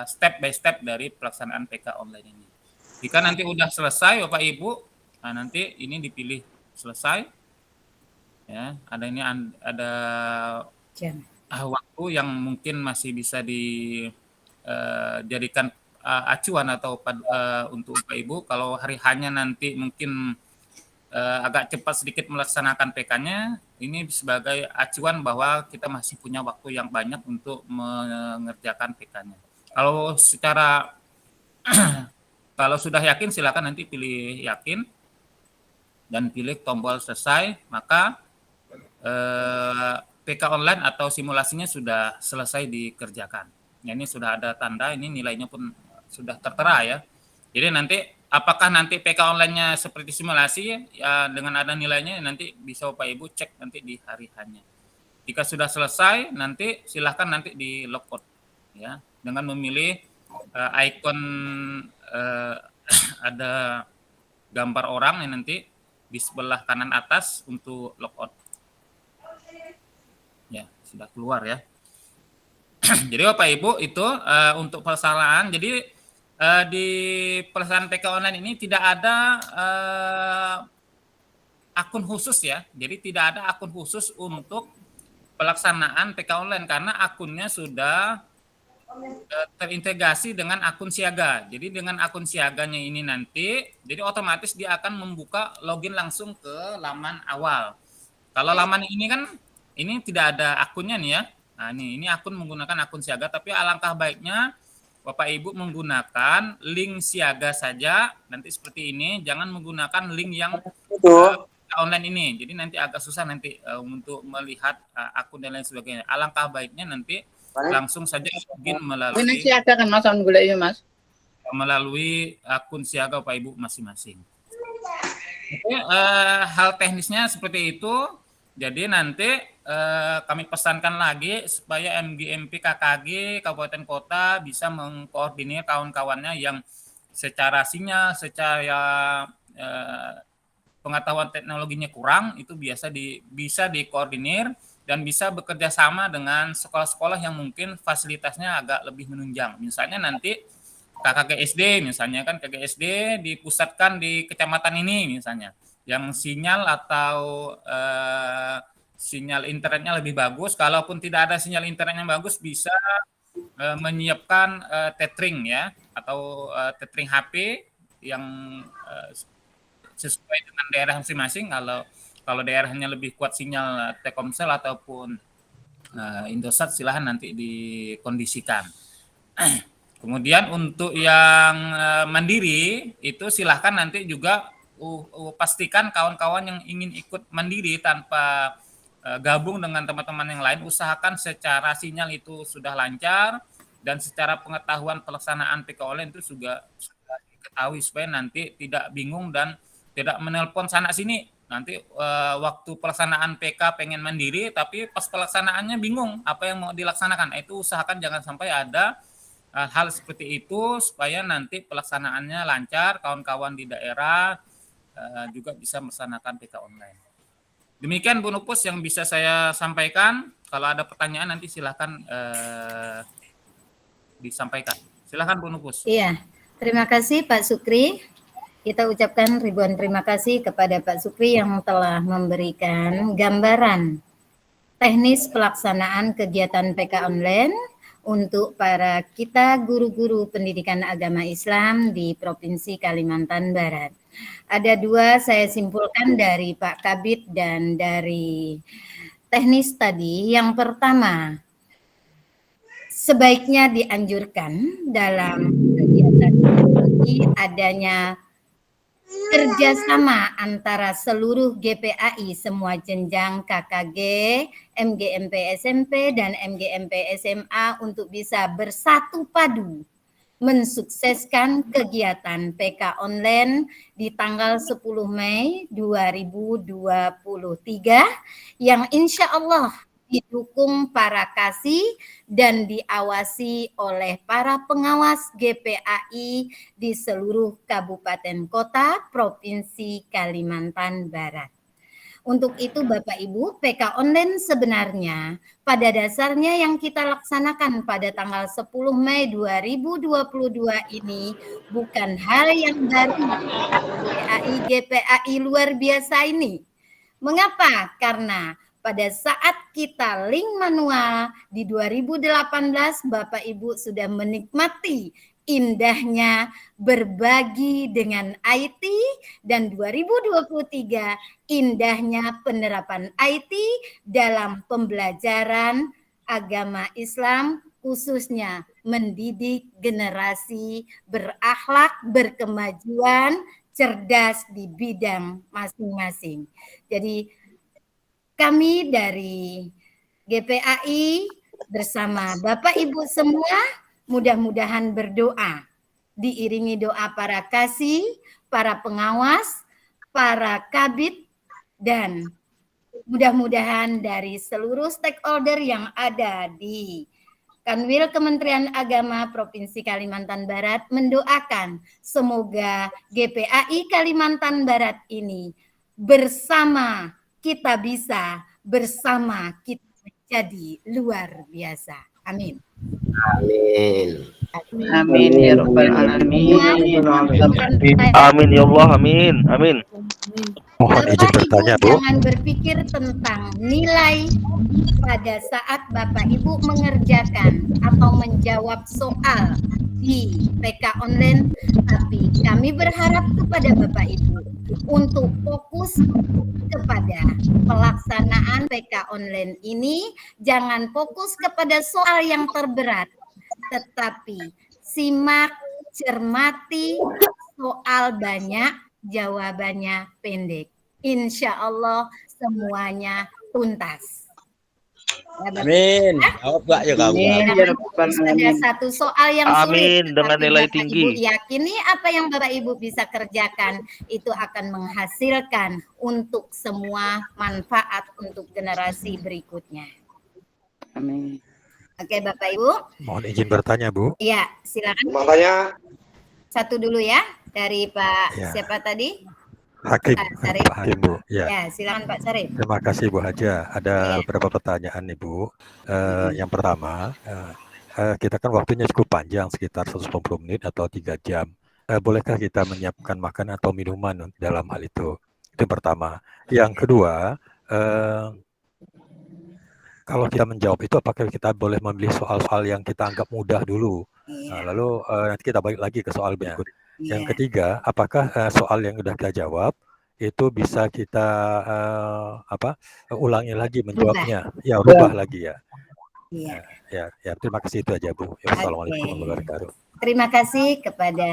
step by step dari pelaksanaan PK online ini. Jika nanti udah selesai Bapak Ibu, nah nanti ini dipilih selesai. Ya, ada waktu yang mungkin masih bisa dijadikan acuan atau untuk Bapak Ibu. Kalau hari hanya nanti mungkin agak cepat sedikit melaksanakan PK-nya, ini sebagai acuan bahwa kita masih punya waktu yang banyak untuk mengerjakan PK-nya. Kalau secara kalau sudah yakin silakan nanti pilih yakin dan pilih tombol selesai, maka PK online atau simulasinya sudah selesai dikerjakan. Nah, ini sudah ada tanda, ini nilainya pun sudah tertera ya. Jadi nanti apakah nanti PK online-nya seperti simulasi ya, dengan ada nilainya nanti bisa Bapak Ibu cek nanti di hari hanya. Jika sudah selesai nanti silahkan nanti di logout ya dengan memilih icon ada gambar orang yang nanti di sebelah kanan atas untuk logout. Ya, sudah keluar ya. Jadi Bapak Ibu itu untuk pelaksanaan, jadi di pelaksanaan PK online ini tidak ada akun khusus ya. Jadi tidak ada akun khusus untuk pelaksanaan PK online karena akunnya sudah terintegrasi dengan akun Siaga. Jadi dengan akun Siaganya ini nanti, jadi otomatis dia akan membuka login langsung ke laman awal. Kalau laman ini kan, ini tidak ada akunnya nih ya. Nah ini akun menggunakan akun Siaga, tapi alangkah baiknya Bapak Ibu menggunakan link Siaga saja, nanti seperti ini, jangan menggunakan link yang online ini. Jadi nanti agak susah nanti untuk melihat akun dan lain sebagainya. Alangkah baiknya nanti langsung saja login melalui akun Siaga Bapak Ibu masing-masing. Oke, hal teknisnya seperti itu. Jadi nanti kami pesankan lagi supaya MGMP KKG Kabupaten Kota bisa mengkoordinir kawan-kawannya yang secara sinyal, secara pengetahuan teknologinya kurang, itu bisa dikoordinir dan bisa bekerja sama dengan sekolah-sekolah yang mungkin fasilitasnya agak lebih menunjang. Misalnya nanti KKG SD, misalnya kan KKG SD dipusatkan di kecamatan ini misalnya, yang sinyal atau sinyal internetnya lebih bagus. Kalaupun tidak ada sinyal internet yang bagus, bisa menyiapkan tethering ya, atau tethering HP yang sesuai dengan daerah masing-masing. Kalau daerahnya lebih kuat sinyal Telkomsel ataupun Indosat, silahkan nanti dikondisikan. Kemudian untuk yang mandiri itu silahkan nanti juga pastikan kawan-kawan yang ingin ikut mandiri tanpa gabung dengan teman-teman yang lain, usahakan secara sinyal itu sudah lancar dan secara pengetahuan pelaksanaan PK online itu sudah diketahui supaya nanti tidak bingung dan tidak menelpon sana sini. Nanti waktu pelaksanaan PK pengen mandiri tapi pas pelaksanaannya bingung apa yang mau dilaksanakan. Itu usahakan jangan sampai ada hal seperti itu supaya nanti pelaksanaannya lancar, kawan-kawan di daerah juga bisa melaksanakan PK online. Demikian Bu Nupus yang bisa saya sampaikan. Kalau ada pertanyaan nanti silakan disampaikan. Silakan Bu Nupus. Iya, terima kasih Pak Sukri. Kita ucapkan ribuan terima kasih kepada Pak Sukri yang telah memberikan gambaran teknis pelaksanaan kegiatan PK online untuk para kita guru-guru pendidikan agama Islam di Provinsi Kalimantan Barat. Ada dua saya simpulkan dari Pak Kabid dan dari teknis tadi. Yang pertama, sebaiknya dianjurkan dalam kegiatan ini adanya kerjasama antara seluruh GPAI semua jenjang KKG, MGMP SMP dan MGMP SMA untuk bisa bersatu padu mensukseskan kegiatan PK online di tanggal 10 Mei 2023 yang insya Allah didukung para kasih dan diawasi oleh para pengawas GPAI di seluruh kabupaten kota Provinsi Kalimantan Barat. Untuk itu Bapak Ibu, PK online sebenarnya pada dasarnya yang kita laksanakan pada tanggal 10 Mei 2022 ini bukan hal yang baru. GPAI luar biasa ini. Mengapa? Karena pada saat kita link manual di 2018, Bapak Ibu sudah menikmati indahnya berbagi dengan IT, dan 2023 indahnya penerapan IT dalam pembelajaran agama Islam, khususnya mendidik generasi berakhlak, berkemajuan, cerdas di bidang masing-masing. Jadi kami dari GPAI bersama Bapak Ibu semua mudah-mudahan berdoa, diiringi doa para kasih, para pengawas, para kabid, dan mudah-mudahan dari seluruh stakeholder yang ada di Kanwil Kementerian Agama Provinsi Kalimantan Barat mendoakan semoga GPAI Kalimantan Barat ini bersama kita bisa, bersama kita menjadi luar biasa. Amin. Amin. Amin ya rabbal alamin. Amin ya Allah, amin. Amin. Mohon izin bertanya, Bu. Jangan berpikir tentang nilai pada saat Bapak Ibu mengerjakan atau menjawab soal di PK online, tapi kami berharap kepada Bapak Ibu untuk fokus kepada pelaksanaan PK online ini, jangan fokus kepada soal yang terberat, tetapi simak, cermati soal banyak, jawabannya pendek. Insya Allah semuanya tuntas. Amin. Jawab gak ya kamu? Amin ya rabbal Ada alamin. satu soal yang sulit, Amin, dengan tetapi nilai Bapak tinggi. Ibu yakini apa yang Bapak Ibu bisa kerjakan itu akan menghasilkan untuk semua manfaat untuk generasi berikutnya. Amin. Oke Bapak Ibu. Mohon izin bertanya, Bu. Iya, silakan. Makanya Satu dulu ya dari Pak Ya. siapa tadi? Hakim, Pak Sarip. Pak Hakim, Bu. Ya. Ya, silakan Pak Sarip. Terima kasih, Bu Haja. Ada Iya. beberapa pertanyaan nih, Bu. Yang pertama, kita kan waktunya cukup panjang, sekitar 150 menit atau 3 jam. Bolehkah kita menyiapkan makanan atau minuman dalam hal itu? Itu yang pertama. Yang kedua, kalau kita menjawab itu, apakah kita boleh memilih soal-soal yang kita anggap mudah dulu? Nah, lalu nanti kita balik lagi ke soal berikut. Yang ketiga, apakah soal yang sudah kita jawab itu bisa kita ulangi lagi menjawabnya? Ya, rubah lagi ya. Iya. Ya, terima kasih, itu aja, Bu. Wassalamualaikum warahmatullahi wabarakatuh. Terima kasih kepada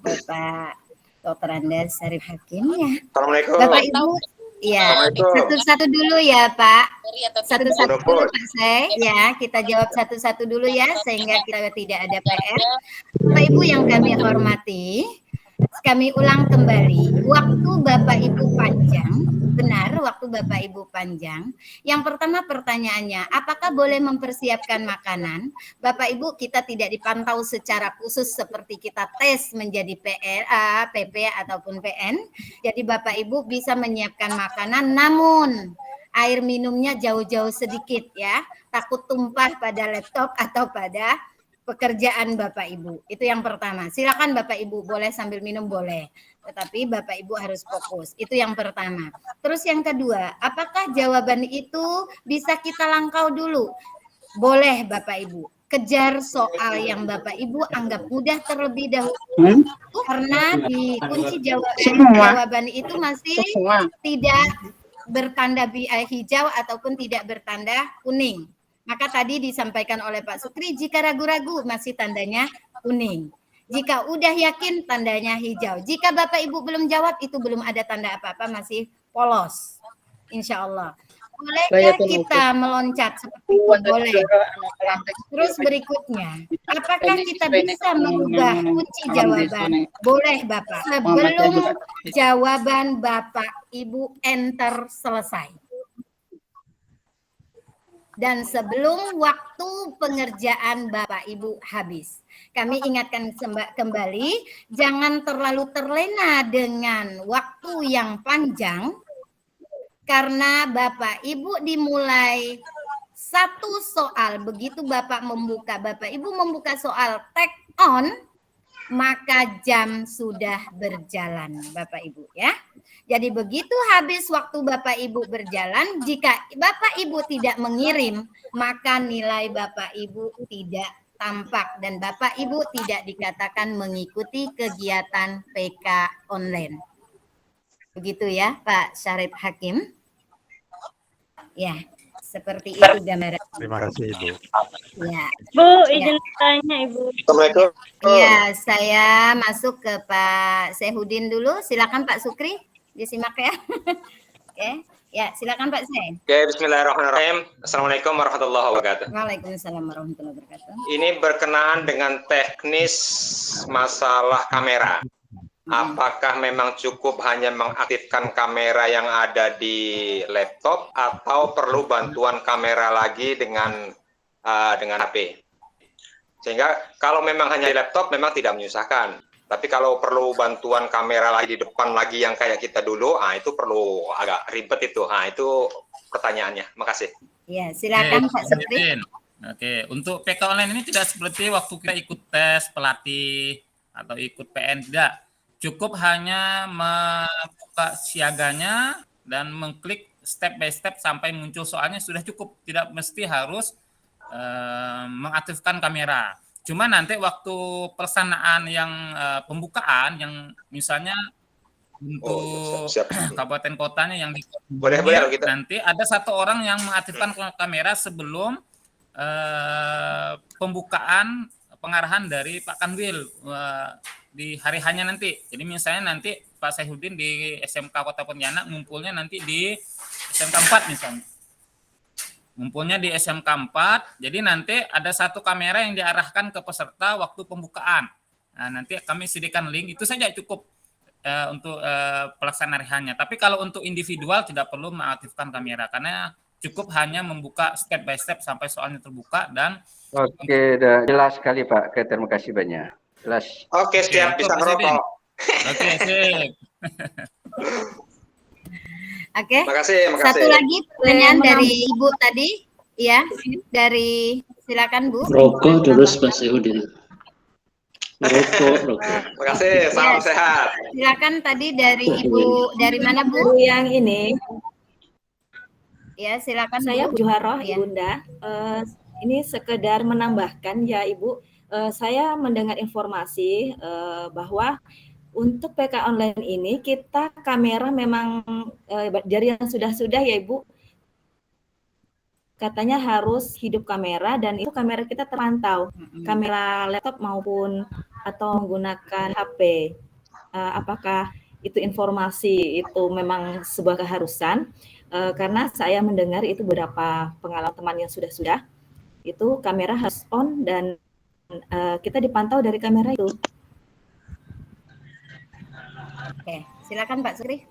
Bapak Dr. Andes Sarip Hakim ya. Assalamualaikum. Bapak Ibu, ya satu-satu dulu ya Pak. Satu-satu dulu Pak Say. Ya, kita jawab satu-satu dulu ya sehingga kita tidak ada PR. Bapak Ibu yang kami hormati, kami ulang kembali. Waktu Bapak Ibu panjang, benar waktu Bapak Ibu panjang. Yang pertama pertanyaannya, apakah boleh mempersiapkan makanan? Bapak Ibu, kita tidak dipantau secara khusus seperti kita tes menjadi PP ataupun PN. Jadi Bapak Ibu bisa menyiapkan makanan, namun air minumnya jauh-jauh sedikit ya. Takut tumpah pada laptop atau pada pekerjaan Bapak Ibu. Itu yang pertama. Silakan Bapak Ibu boleh sambil minum boleh. Tetapi Bapak Ibu harus fokus. Itu yang pertama. Terus yang kedua, apakah jawaban itu bisa kita langkau dulu? Boleh Bapak Ibu. Kejar soal yang Bapak Ibu anggap mudah terlebih dahulu. Karena di kunci jawaban itu masih tidak bertanda hijau ataupun tidak bertanda kuning. Maka tadi disampaikan oleh Pak Sukri, jika ragu-ragu masih tandanya kuning. Jika udah yakin tandanya hijau. Jika Bapak Ibu belum jawab itu belum ada tanda apa-apa, masih polos. Insya Allah. Bolehkah kita meloncat seperti itu? Boleh. Terus berikutnya, apakah kita bisa mengubah kunci jawaban? Boleh Bapak. Sebelum jawaban Bapak Ibu enter selesai. Dan sebelum waktu pengerjaan Bapak Ibu habis. Kami ingatkan kembali, jangan terlalu terlena dengan waktu yang panjang, karena Bapak Ibu dimulai satu soal, begitu Bapak Ibu membuka soal take on, maka jam sudah berjalan Bapak Ibu ya. Jadi begitu habis waktu Bapak Ibu berjalan, jika Bapak Ibu tidak mengirim, maka nilai Bapak Ibu tidak tampak dan Bapak Ibu tidak dikatakan mengikuti kegiatan PK online. Begitu ya Pak Syarif Hakim. Ya, seperti itu gambaran. Terima kasih, Ibu. Ya. Bu, izin tanya Ibu. Assalamualaikum. Iya, saya masuk ke Pak Sehudin dulu. Silakan Pak Sukri, disimak ya. Oke, ya silakan Pak Seh. Oke, bismillahirrahmanirrahim. Assalamualaikum warahmatullahi wabarakatuh. Waalaikumsalam warahmatullahi wabarakatuh. Ini berkenaan dengan teknis masalah kamera. Apakah memang cukup hanya mengaktifkan kamera yang ada di laptop atau perlu bantuan kamera lagi dengan HP? Sehingga kalau memang hanya di laptop memang tidak menyusahkan. Tapi kalau perlu bantuan kamera lagi di depan lagi yang kayak kita dulu, itu perlu agak ribet itu. Itu pertanyaannya. Makasih. Ya, silakan Pak Sukri. Oke, untuk PK online ini tidak seperti waktu kita ikut tes pelatih atau ikut PN, tidak. Cukup hanya membuka siaganya dan mengklik step by step sampai muncul soalnya sudah cukup. Tidak mesti harus mengaktifkan kamera. Cuma nanti waktu pelaksanaan yang pembukaan yang misalnya untuk kabupaten kotanya yang boleh gitu. Nanti ada satu orang yang mengaktifkan kamera sebelum pembukaan pengarahan dari Pak Kanwil di hari hanya nanti. Jadi misalnya nanti Pak Saihuddin di SMK Kota Pontianak ngumpulnya nanti di SMK 4 misalnya. ngumpulnya di SMK 4, jadi nanti ada satu kamera yang diarahkan ke peserta waktu pembukaan. Nah, nanti kami sediakan link, itu saja cukup untuk pelaksanaan hariannya. Tapi kalau untuk individual tidak perlu mengaktifkan kamera, karena cukup hanya membuka step by step sampai soalnya terbuka dan Oke, udah jelas sekali Pak. Oke, terima kasih banyak. Jelas. Oke, siap, bisa merokok. Oke, sip. Oke. Makasih. Satu lagi pertanyaan dari Ibu tadi, ya, dari silakan Bu. Rokok terus Mas Yudin. Rokok. Makasih, salam Yes. sehat. Silakan tadi dari Ibu, dari mana Bu? Yang ini. Ya, silakan Saya Bu. Bu Juharoh, Ya. Ibunda. Ini sekedar menambahkan ya Ibu. Saya mendengar informasi bahwa untuk PK online ini kita kamera memang dari yang sudah-sudah ya Ibu. Katanya harus hidup kamera dan itu kamera kita terpantau. Kamera laptop maupun atau menggunakan HP. Apakah itu informasi itu memang sebuah keharusan? Karena saya mendengar itu beberapa pengalaman teman yang sudah-sudah itu kamera harus on dan kita dipantau dari kamera itu. Oke, silakan Pak Sukri.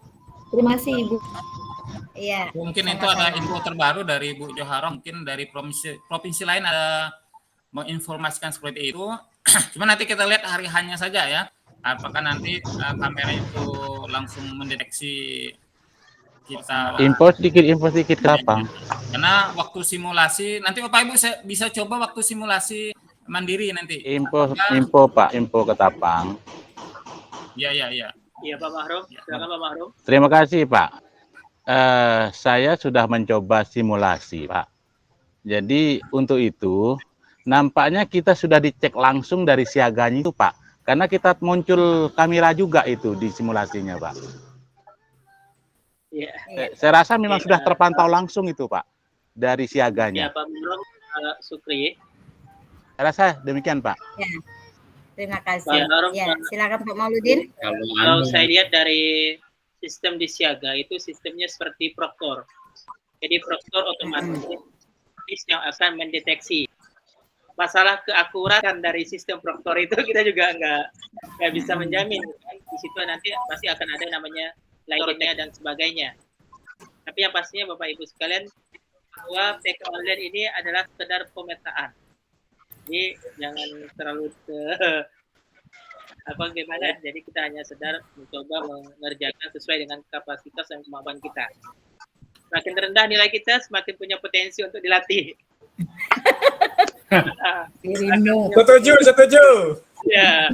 Terima kasih Ibu. Iya. Mungkin itu ada info terbaru dari Bu Joharo, mungkin dari provinsi lain ada menginformasikan seperti itu. Cuma nanti kita lihat hari hanya saja ya. Apakah nanti kamera itu langsung mendeteksi kita. Info sedikit kenapa? Karena waktu simulasi, nanti Bapak Ibu bisa coba waktu simulasi mandiri nanti. Info ke Tapang. Iya. Iya Pak Mahrum, silakan Pak Mahrum. Terima kasih Pak. Saya sudah mencoba simulasi Pak. Jadi untuk itu nampaknya kita sudah dicek langsung dari siaganya itu Pak. Karena kita muncul kamera juga itu di simulasinya Pak. Iya. Saya rasa memang sudah terpantau langsung itu Pak dari siaganya. Ya Pak Mahrum, Sukri. Saya rasa demikian Pak. Ya. Terima kasih. Pak Mahrum, Ya, silakan Pak Mauludin. Kalau saya lihat dari sistem di siaga itu sistemnya seperti proktor. Jadi proktor otomatis yang akan mendeteksi. Masalah keakuratan dari sistem proktor itu kita juga nggak bisa menjamin. Di situ nanti pasti akan ada namanya lainnya dan sebagainya. Tapi yang pastinya Bapak Ibu sekalian bahwa PK online ini adalah sekedar pemetaan. Jadi jangan terlalu gimana. Jadi kita hanya sedang mencoba mengerjakan sesuai dengan kapasitas dan kemampuan kita. Semakin rendah nilai kita, semakin punya potensi untuk dilatih. Setuju. Ya.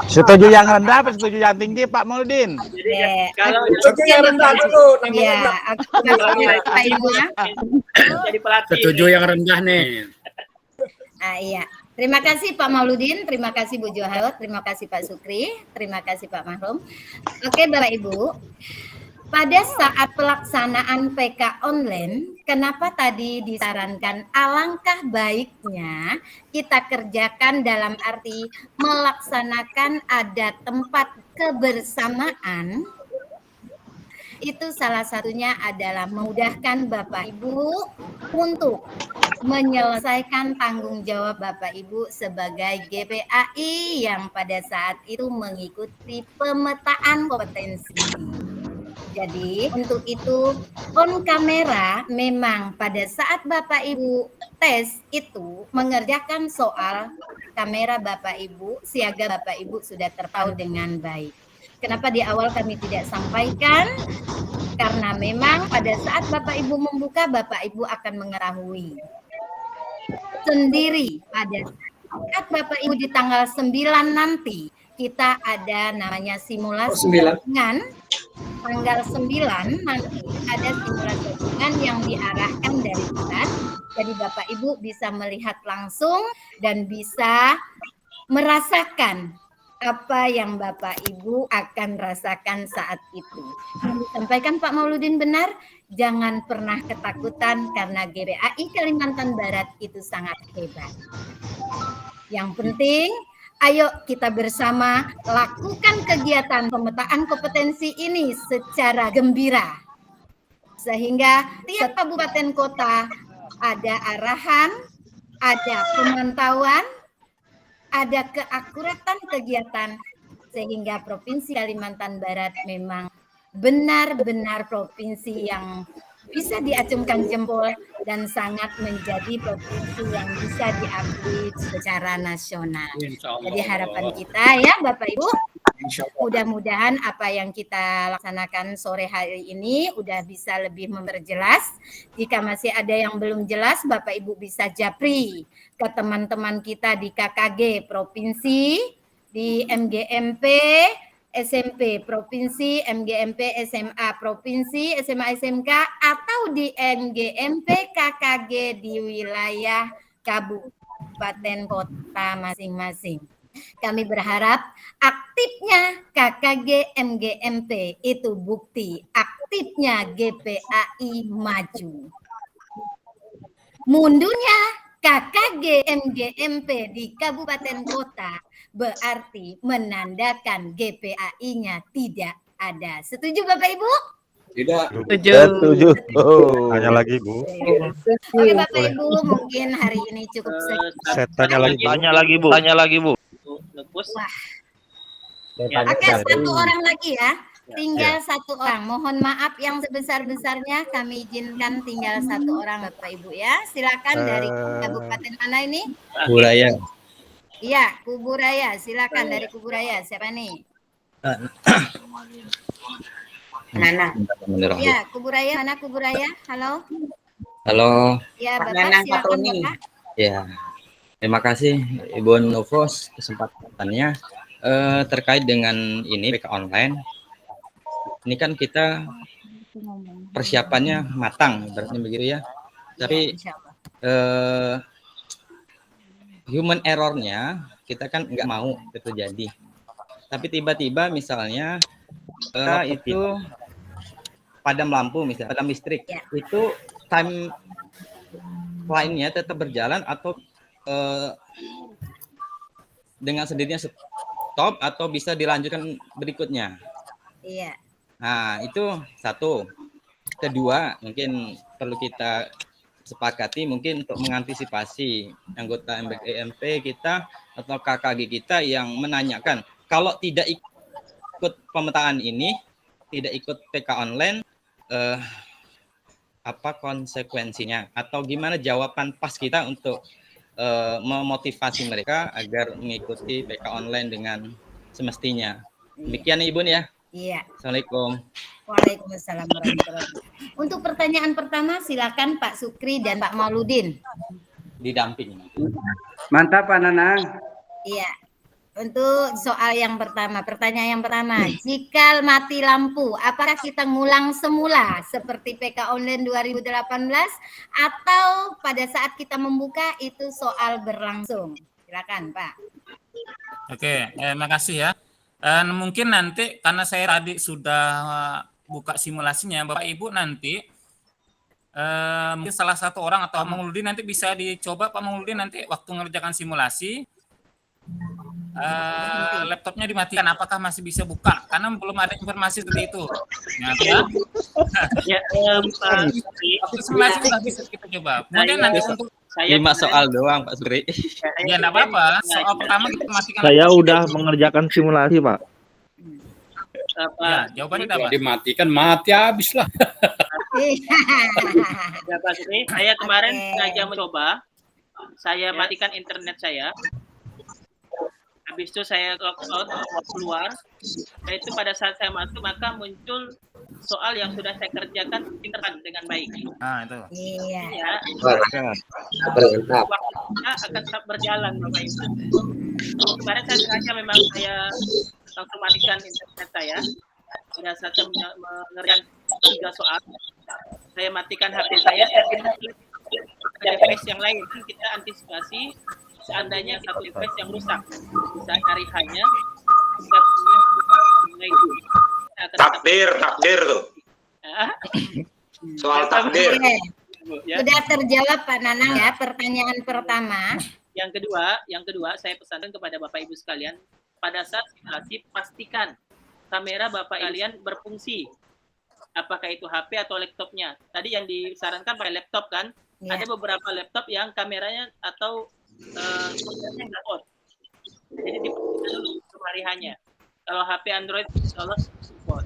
Setuju yang rendah apa setuju yang tinggi Pak Mauludin? Jadi kalau yang rendah dulu. Ya, Pak Ibu. Jadi pelatih. Setuju yang rendah nih. Iya. Terima kasih Pak Mauludin, terima kasih Bu Joharo, terima kasih Pak Sukri, terima kasih Pak Mahrum. Oke Bapak Ibu, pada saat pelaksanaan PK online, kenapa tadi disarankan alangkah baiknya kita kerjakan dalam arti melaksanakan ada tempat kebersamaan, itu salah satunya adalah memudahkan Bapak Ibu untuk menyelesaikan tanggung jawab Bapak Ibu sebagai GPAI yang pada saat itu mengikuti pemetaan kompetensi. Jadi untuk itu on kamera memang pada saat Bapak Ibu tes itu mengerjakan soal kamera Bapak Ibu, siaga Bapak Ibu sudah terpantau dengan baik. Kenapa di awal kami tidak sampaikan? Karena memang pada saat Bapak Ibu membuka, Bapak Ibu akan mengetahui sendiri pada saat Bapak Ibu di tanggal 9 nanti kita ada namanya simulasi dengan tanggal 9 nanti ada simulasi dengan yang diarahkan dari pusat. Jadi Bapak Ibu bisa melihat langsung dan bisa merasakan apa yang Bapak Ibu akan rasakan saat itu. Sampaikan Pak Mauludin benar, jangan pernah ketakutan karena GPAI Kalimantan Barat itu sangat hebat. Yang penting, ayo kita bersama lakukan kegiatan pemetaan kompetensi ini secara gembira. Sehingga tiap kabupaten kota ada arahan, ada pemantauan, ada keakuratan kegiatan, sehingga Provinsi Kalimantan Barat memang benar-benar provinsi yang bisa diacungkan jempol dan sangat menjadi provinsi yang bisa diakui secara nasional. Jadi harapan kita ya Bapak Ibu, mudah-mudahan apa yang kita laksanakan sore hari ini udah bisa lebih memperjelas. Jika masih ada yang belum jelas, Bapak Ibu bisa japri ke teman-teman kita di KKG Provinsi, di MGMP SMP Provinsi, MGMP SMA Provinsi, SMA SMK, atau di MGMP KKG di wilayah kabupaten kota masing-masing. Kami berharap aktifnya KKG MGMP itu bukti aktifnya GPAI maju. Mundurnya KKG MGMP di kabupaten kota berarti menandakan GPAI-nya tidak ada. Setuju Bapak Ibu? Tidak. Setuju. Tanya lagi Bu. Oke Bapak Ibu, mungkin hari ini cukup sekian. Saya tanya lagi Bu. Tanya lagi Bu. Wah. Oke, satu orang lagi ya. Tinggal satu orang. Mohon maaf yang sebesar-besarnya kami izinkan tinggal satu orang Bapak Ibu ya. Silakan dari kabupaten mana ini? Buraya. Iya, Kubu Raya. Silakan dari Kubu Raya. Siapa nih? Nana. Iya, Kubu Raya. Mana Kubu Raya? Halo. Halo. Ya, Bapak silakan Bapak. Ya. Terima kasih Ibu Novos kesempatannya terkait dengan ini PK online. Ini kan kita persiapannya matang, berarti begitu ya. Tapi human error-nya kita kan nggak mau itu terjadi. Tapi tiba-tiba misalnya itu padam lampu misalnya, padam listrik, itu time line-nya tetap berjalan atau dengan sendirinya stop atau bisa dilanjutkan berikutnya. Iya. Nah, itu satu. Kedua, mungkin perlu kita sepakati mungkin untuk mengantisipasi anggota MGMP kita atau KKG kita yang menanyakan kalau tidak ikut pemetaan ini, tidak ikut PK online, apa konsekuensinya atau gimana jawaban pas kita untuk memotivasi mereka agar mengikuti PK online dengan semestinya. Demikian Ibu ya. Iya. Assalamualaikum. Waalaikumsalam warahmatullahi wabarakatuh. Untuk pertanyaan pertama silakan Pak Sukri dan Pak Mauludin. Didampingi. Mantap Pak Nanang. Iya. Untuk soal yang pertama, pertanyaan yang pertama, jika mati lampu, apakah kita ngulang semula seperti PK online 2018 atau pada saat kita membuka itu soal berlangsung? Silakan Pak. Oke, makasih ya. Mungkin nanti karena saya tadi sudah buka simulasinya, Bapak Ibu nanti mungkin salah satu orang atau Pak Mauludin nanti bisa dicoba Pak Mauludin nanti waktu mengerjakan simulasi laptopnya dimatikan, apakah masih bisa buka? Karena belum ada informasi seperti itu. Ya, simulasi sudah bisa kita coba. Kemudian nanti untuk 5 soal doang Pak Sukri. Ya enggak apa-apa. Soal pertama kita matikan. Saya udah mengerjakan simulasi, Pak. Ya, jawabannya apa? Dimatikan mati habis lah. Ya Pak Sukri, saya kemarin sengaja mencoba. Saya matikan internet saya. Habis itu saya logout keluar. Nah itu pada saat saya masuk maka muncul soal yang sudah saya kerjakan dengan baik. Ah itu. Iya. Ya. Mantap. Waktunya akan tetap berjalan Bapak Ibu. Kemarin saya sengaja memang saya langsung matikan internet saya. Pada saat saya mengerjakan 3 soal, saya matikan HP saya ke device yang lain. Kita antisipasi seandainya satu device yang rusak, bisa cari hanya takdir tuh. Soal takdir. Sudah terjawab Pak Nanang ya pertanyaan pertama. Yang kedua saya pesankan kepada Bapak Ibu sekalian, pada saat simulasi pastikan kamera Bapak kalian berfungsi. Apakah itu HP atau laptopnya? Tadi yang disarankan pakai laptop kan? Ada beberapa laptop yang kameranya atau kameranya nggak on. Jadi dipastikan dulu untuk hari hanya. Kalau HP Android, insya Allah support.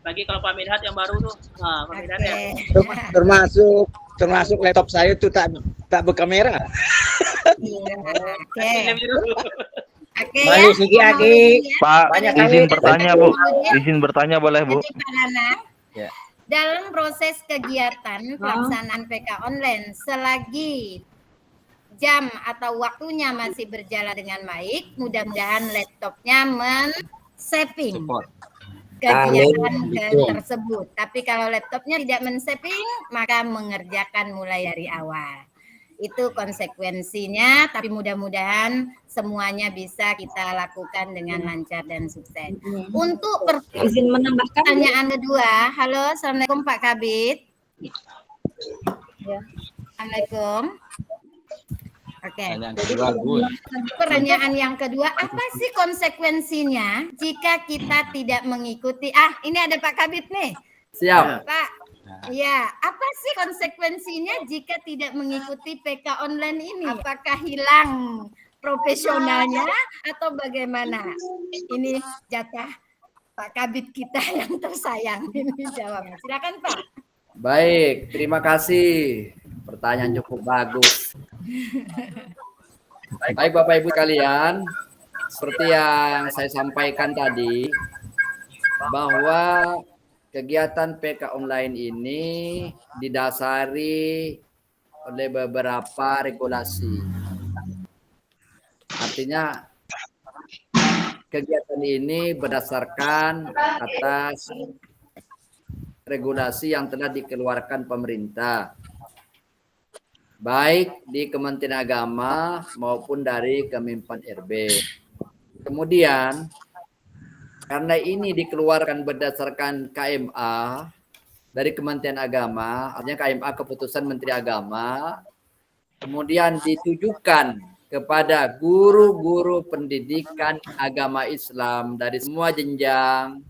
Bagi kalau Pak Midhat yang baru tuh, Pak Midhat ya. Termasuk laptop saya itu tak berkamera. Malu segi Aki. Pak, Banyak izin kali. bertanya Bu. Izin bertanya boleh Bu? Jadi Pak Nanang, Ya. dalam proses kegiatan pelaksanaan PK online, selagi jam atau waktunya masih berjalan dengan baik, mudah-mudahan laptopnya men-saving kegiatan tersebut. Tapi kalau laptopnya tidak men-saving, maka mengerjakan mulai dari awal. Itu konsekuensinya, tapi mudah-mudahan semuanya bisa kita lakukan dengan lancar dan sukses. Untuk izin menambahkan pertanyaan kedua, halo, assalamualaikum Pak Kabid. Ya. Assalamualaikum. Oke. Pertanyaan yang kedua, apa sih konsekuensinya jika kita tidak mengikuti? Ini ada Pak Kabid nih. Siap. Pak. Ya, apa sih konsekuensinya jika tidak mengikuti PK online ini? Apakah hilang profesionalnya atau bagaimana? Ini jatah Pak Kabid kita yang tersayang ini jawabnya. Silakan Pak. Baik, terima kasih. Pertanyaan cukup bagus. Baik Bapak Ibu kalian, seperti yang saya sampaikan tadi, bahwa kegiatan PK online ini didasari oleh beberapa regulasi. Artinya kegiatan ini berdasarkan atas regulasi yang telah dikeluarkan pemerintah, baik di Kementerian Agama maupun dari Kemenpan RB. Kemudian karena ini dikeluarkan berdasarkan KMA dari Kementerian Agama, artinya KMA keputusan Menteri Agama, kemudian ditujukan kepada guru-guru pendidikan agama Islam dari semua jenjang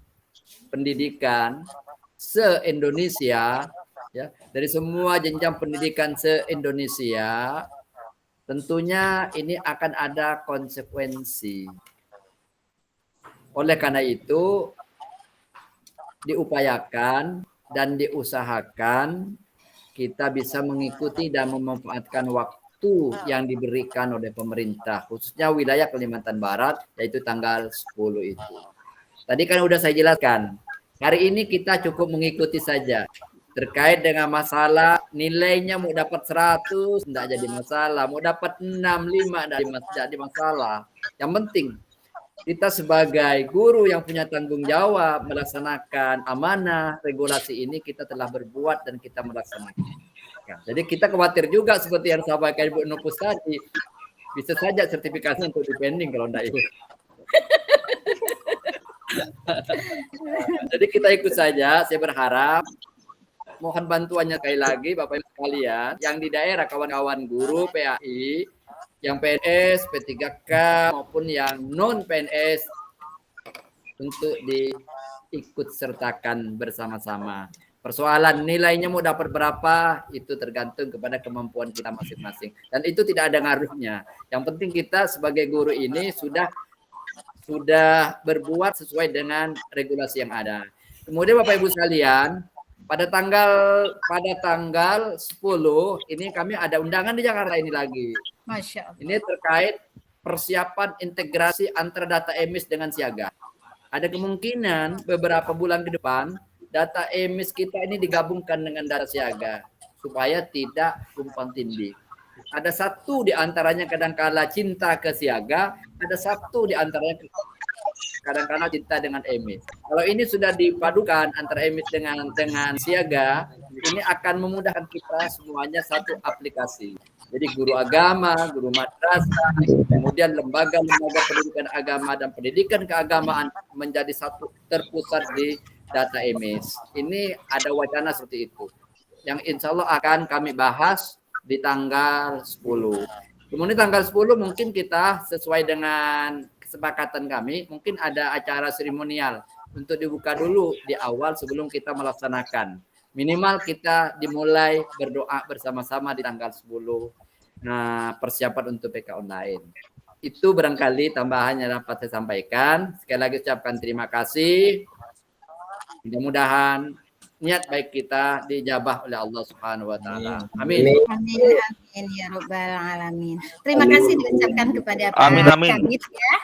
pendidikan se-Indonesia, ya, dari semua jenjang pendidikan se-Indonesia, tentunya ini akan ada konsekuensi. Oleh karena itu, diupayakan dan diusahakan kita bisa mengikuti dan memanfaatkan waktu yang diberikan oleh pemerintah, khususnya wilayah Kalimantan Barat, yaitu tanggal 10 itu. Tadi kan udah saya jelaskan, hari ini kita cukup mengikuti saja. Terkait dengan masalah nilainya mau dapat 100, tidak jadi masalah. Mau dapat 6, 5, tidak jadi masalah. Yang penting, kita sebagai guru yang punya tanggung jawab melaksanakan amanah regulasi ini, kita telah berbuat dan kita melaksanakan. Jadi kita khawatir juga seperti yang disampaikan Ibu Nupus tadi, bisa saja sertifikasi untuk dipending kalau tidak ikut. Jadi kita ikut saja. Saya berharap mohon bantuannya sekali lagi Bapak Ibu sekalian yang di daerah, kawan-kawan guru PAI, yang PNS, P3K maupun yang non PNS untuk diikut sertakan bersama-sama. Persoalan nilainya mau dapat berapa itu tergantung kepada kemampuan kita masing-masing dan itu tidak ada ngaruhnya. Yang penting kita sebagai guru ini sudah berbuat sesuai dengan regulasi yang ada. Kemudian Bapak Ibu sekalian, pada tanggal 10 ini kami ada undangan di Jakarta ini lagi. Masya Allah. Ini terkait persiapan integrasi antara data emis dengan siaga. Ada kemungkinan beberapa bulan ke depan data emis kita ini digabungkan dengan data siaga supaya tidak tumpang tindih. Ada satu di antaranya kadang-kala cinta ke siaga, ada satu di antaranya kadang-kala cinta dengan emis. Kalau ini sudah dipadukan antara emis dengan siaga, ini akan memudahkan kita semuanya satu aplikasi. Jadi guru agama, guru madrasah, kemudian lembaga-lembaga pendidikan agama dan pendidikan keagamaan menjadi satu terpusat di data emis. Ini ada wacana seperti itu, yang insya Allah akan kami bahas di tanggal 10. Kemudian tanggal 10 mungkin kita sesuai dengan kesepakatan kami, mungkin ada acara seremonial untuk dibuka dulu di awal sebelum kita melaksanakan. Minimal kita dimulai berdoa bersama-sama di tanggal 10 persiapan untuk PK online. Itu barangkali tambahan yang dapat saya sampaikan. Sekali lagi ucapkan terima kasih. Mudah-mudahan niat baik kita dijabah oleh Allah Subhanahu wa taala. Amin. Amin amin ya rabbal alamin. Terima kasih diucapkan kepada Pak Kabid ya.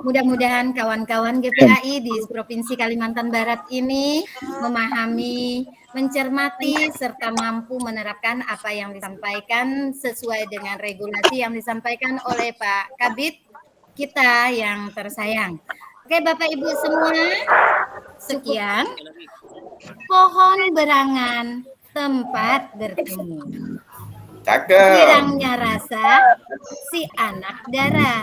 Mudah-mudahan kawan-kawan GPAI di Provinsi Kalimantan Barat ini memahami, mencermati serta mampu menerapkan apa yang disampaikan sesuai dengan regulasi yang disampaikan oleh Pak Kabid kita yang tersayang. Oke Bapak Ibu semua, sekian. Pohon berangan, tempat bertemu. Kirangnya rasa, si anak darah.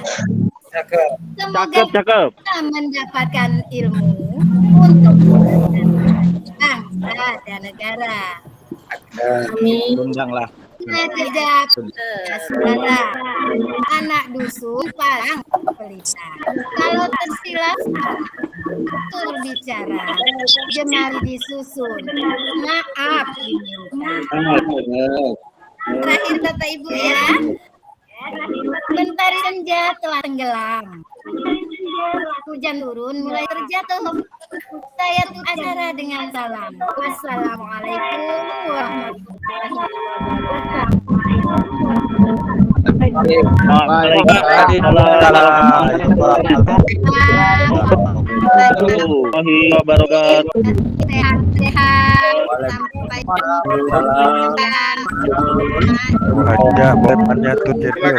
Semoga kita mendapatkan ilmu untuk bangsa dan negara. Amin. Undanglah. Tidak saudara, anak dusun parang pelita. Kalau tersilap tutur bicara, jemari disusun. Maaf diminta. Terakhir Bapak Ibu ya. Mentari senja telah tenggelam. Hujan turun mulai terjatuh. Saya tutup acara dengan salam. Wassalamualaikum warahmatullahi wabarakatuh. Sehat-sehat sampai jumpa. Aja bebannya tuh jadi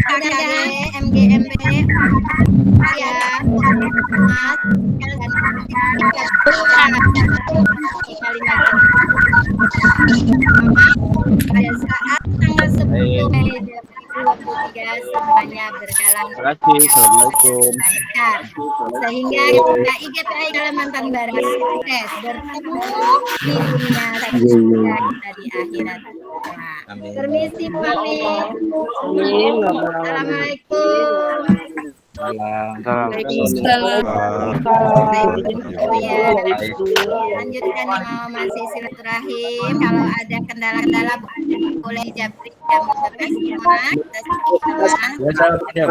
Ada MGMP saya Mas pada saat tanggal 10 Mei 2023 semuanya berjalan. Terima kasih. Assalamualaikum. Sehingga GPAI Kalimantan Barat sukses bertemu di dunia dan juga kita di akhirat. Permisi pamit. Assalamualaikum. Lanjutkan yang masih silaturahim. Kalau ada kendala-kendala boleh japri yang semua. Kita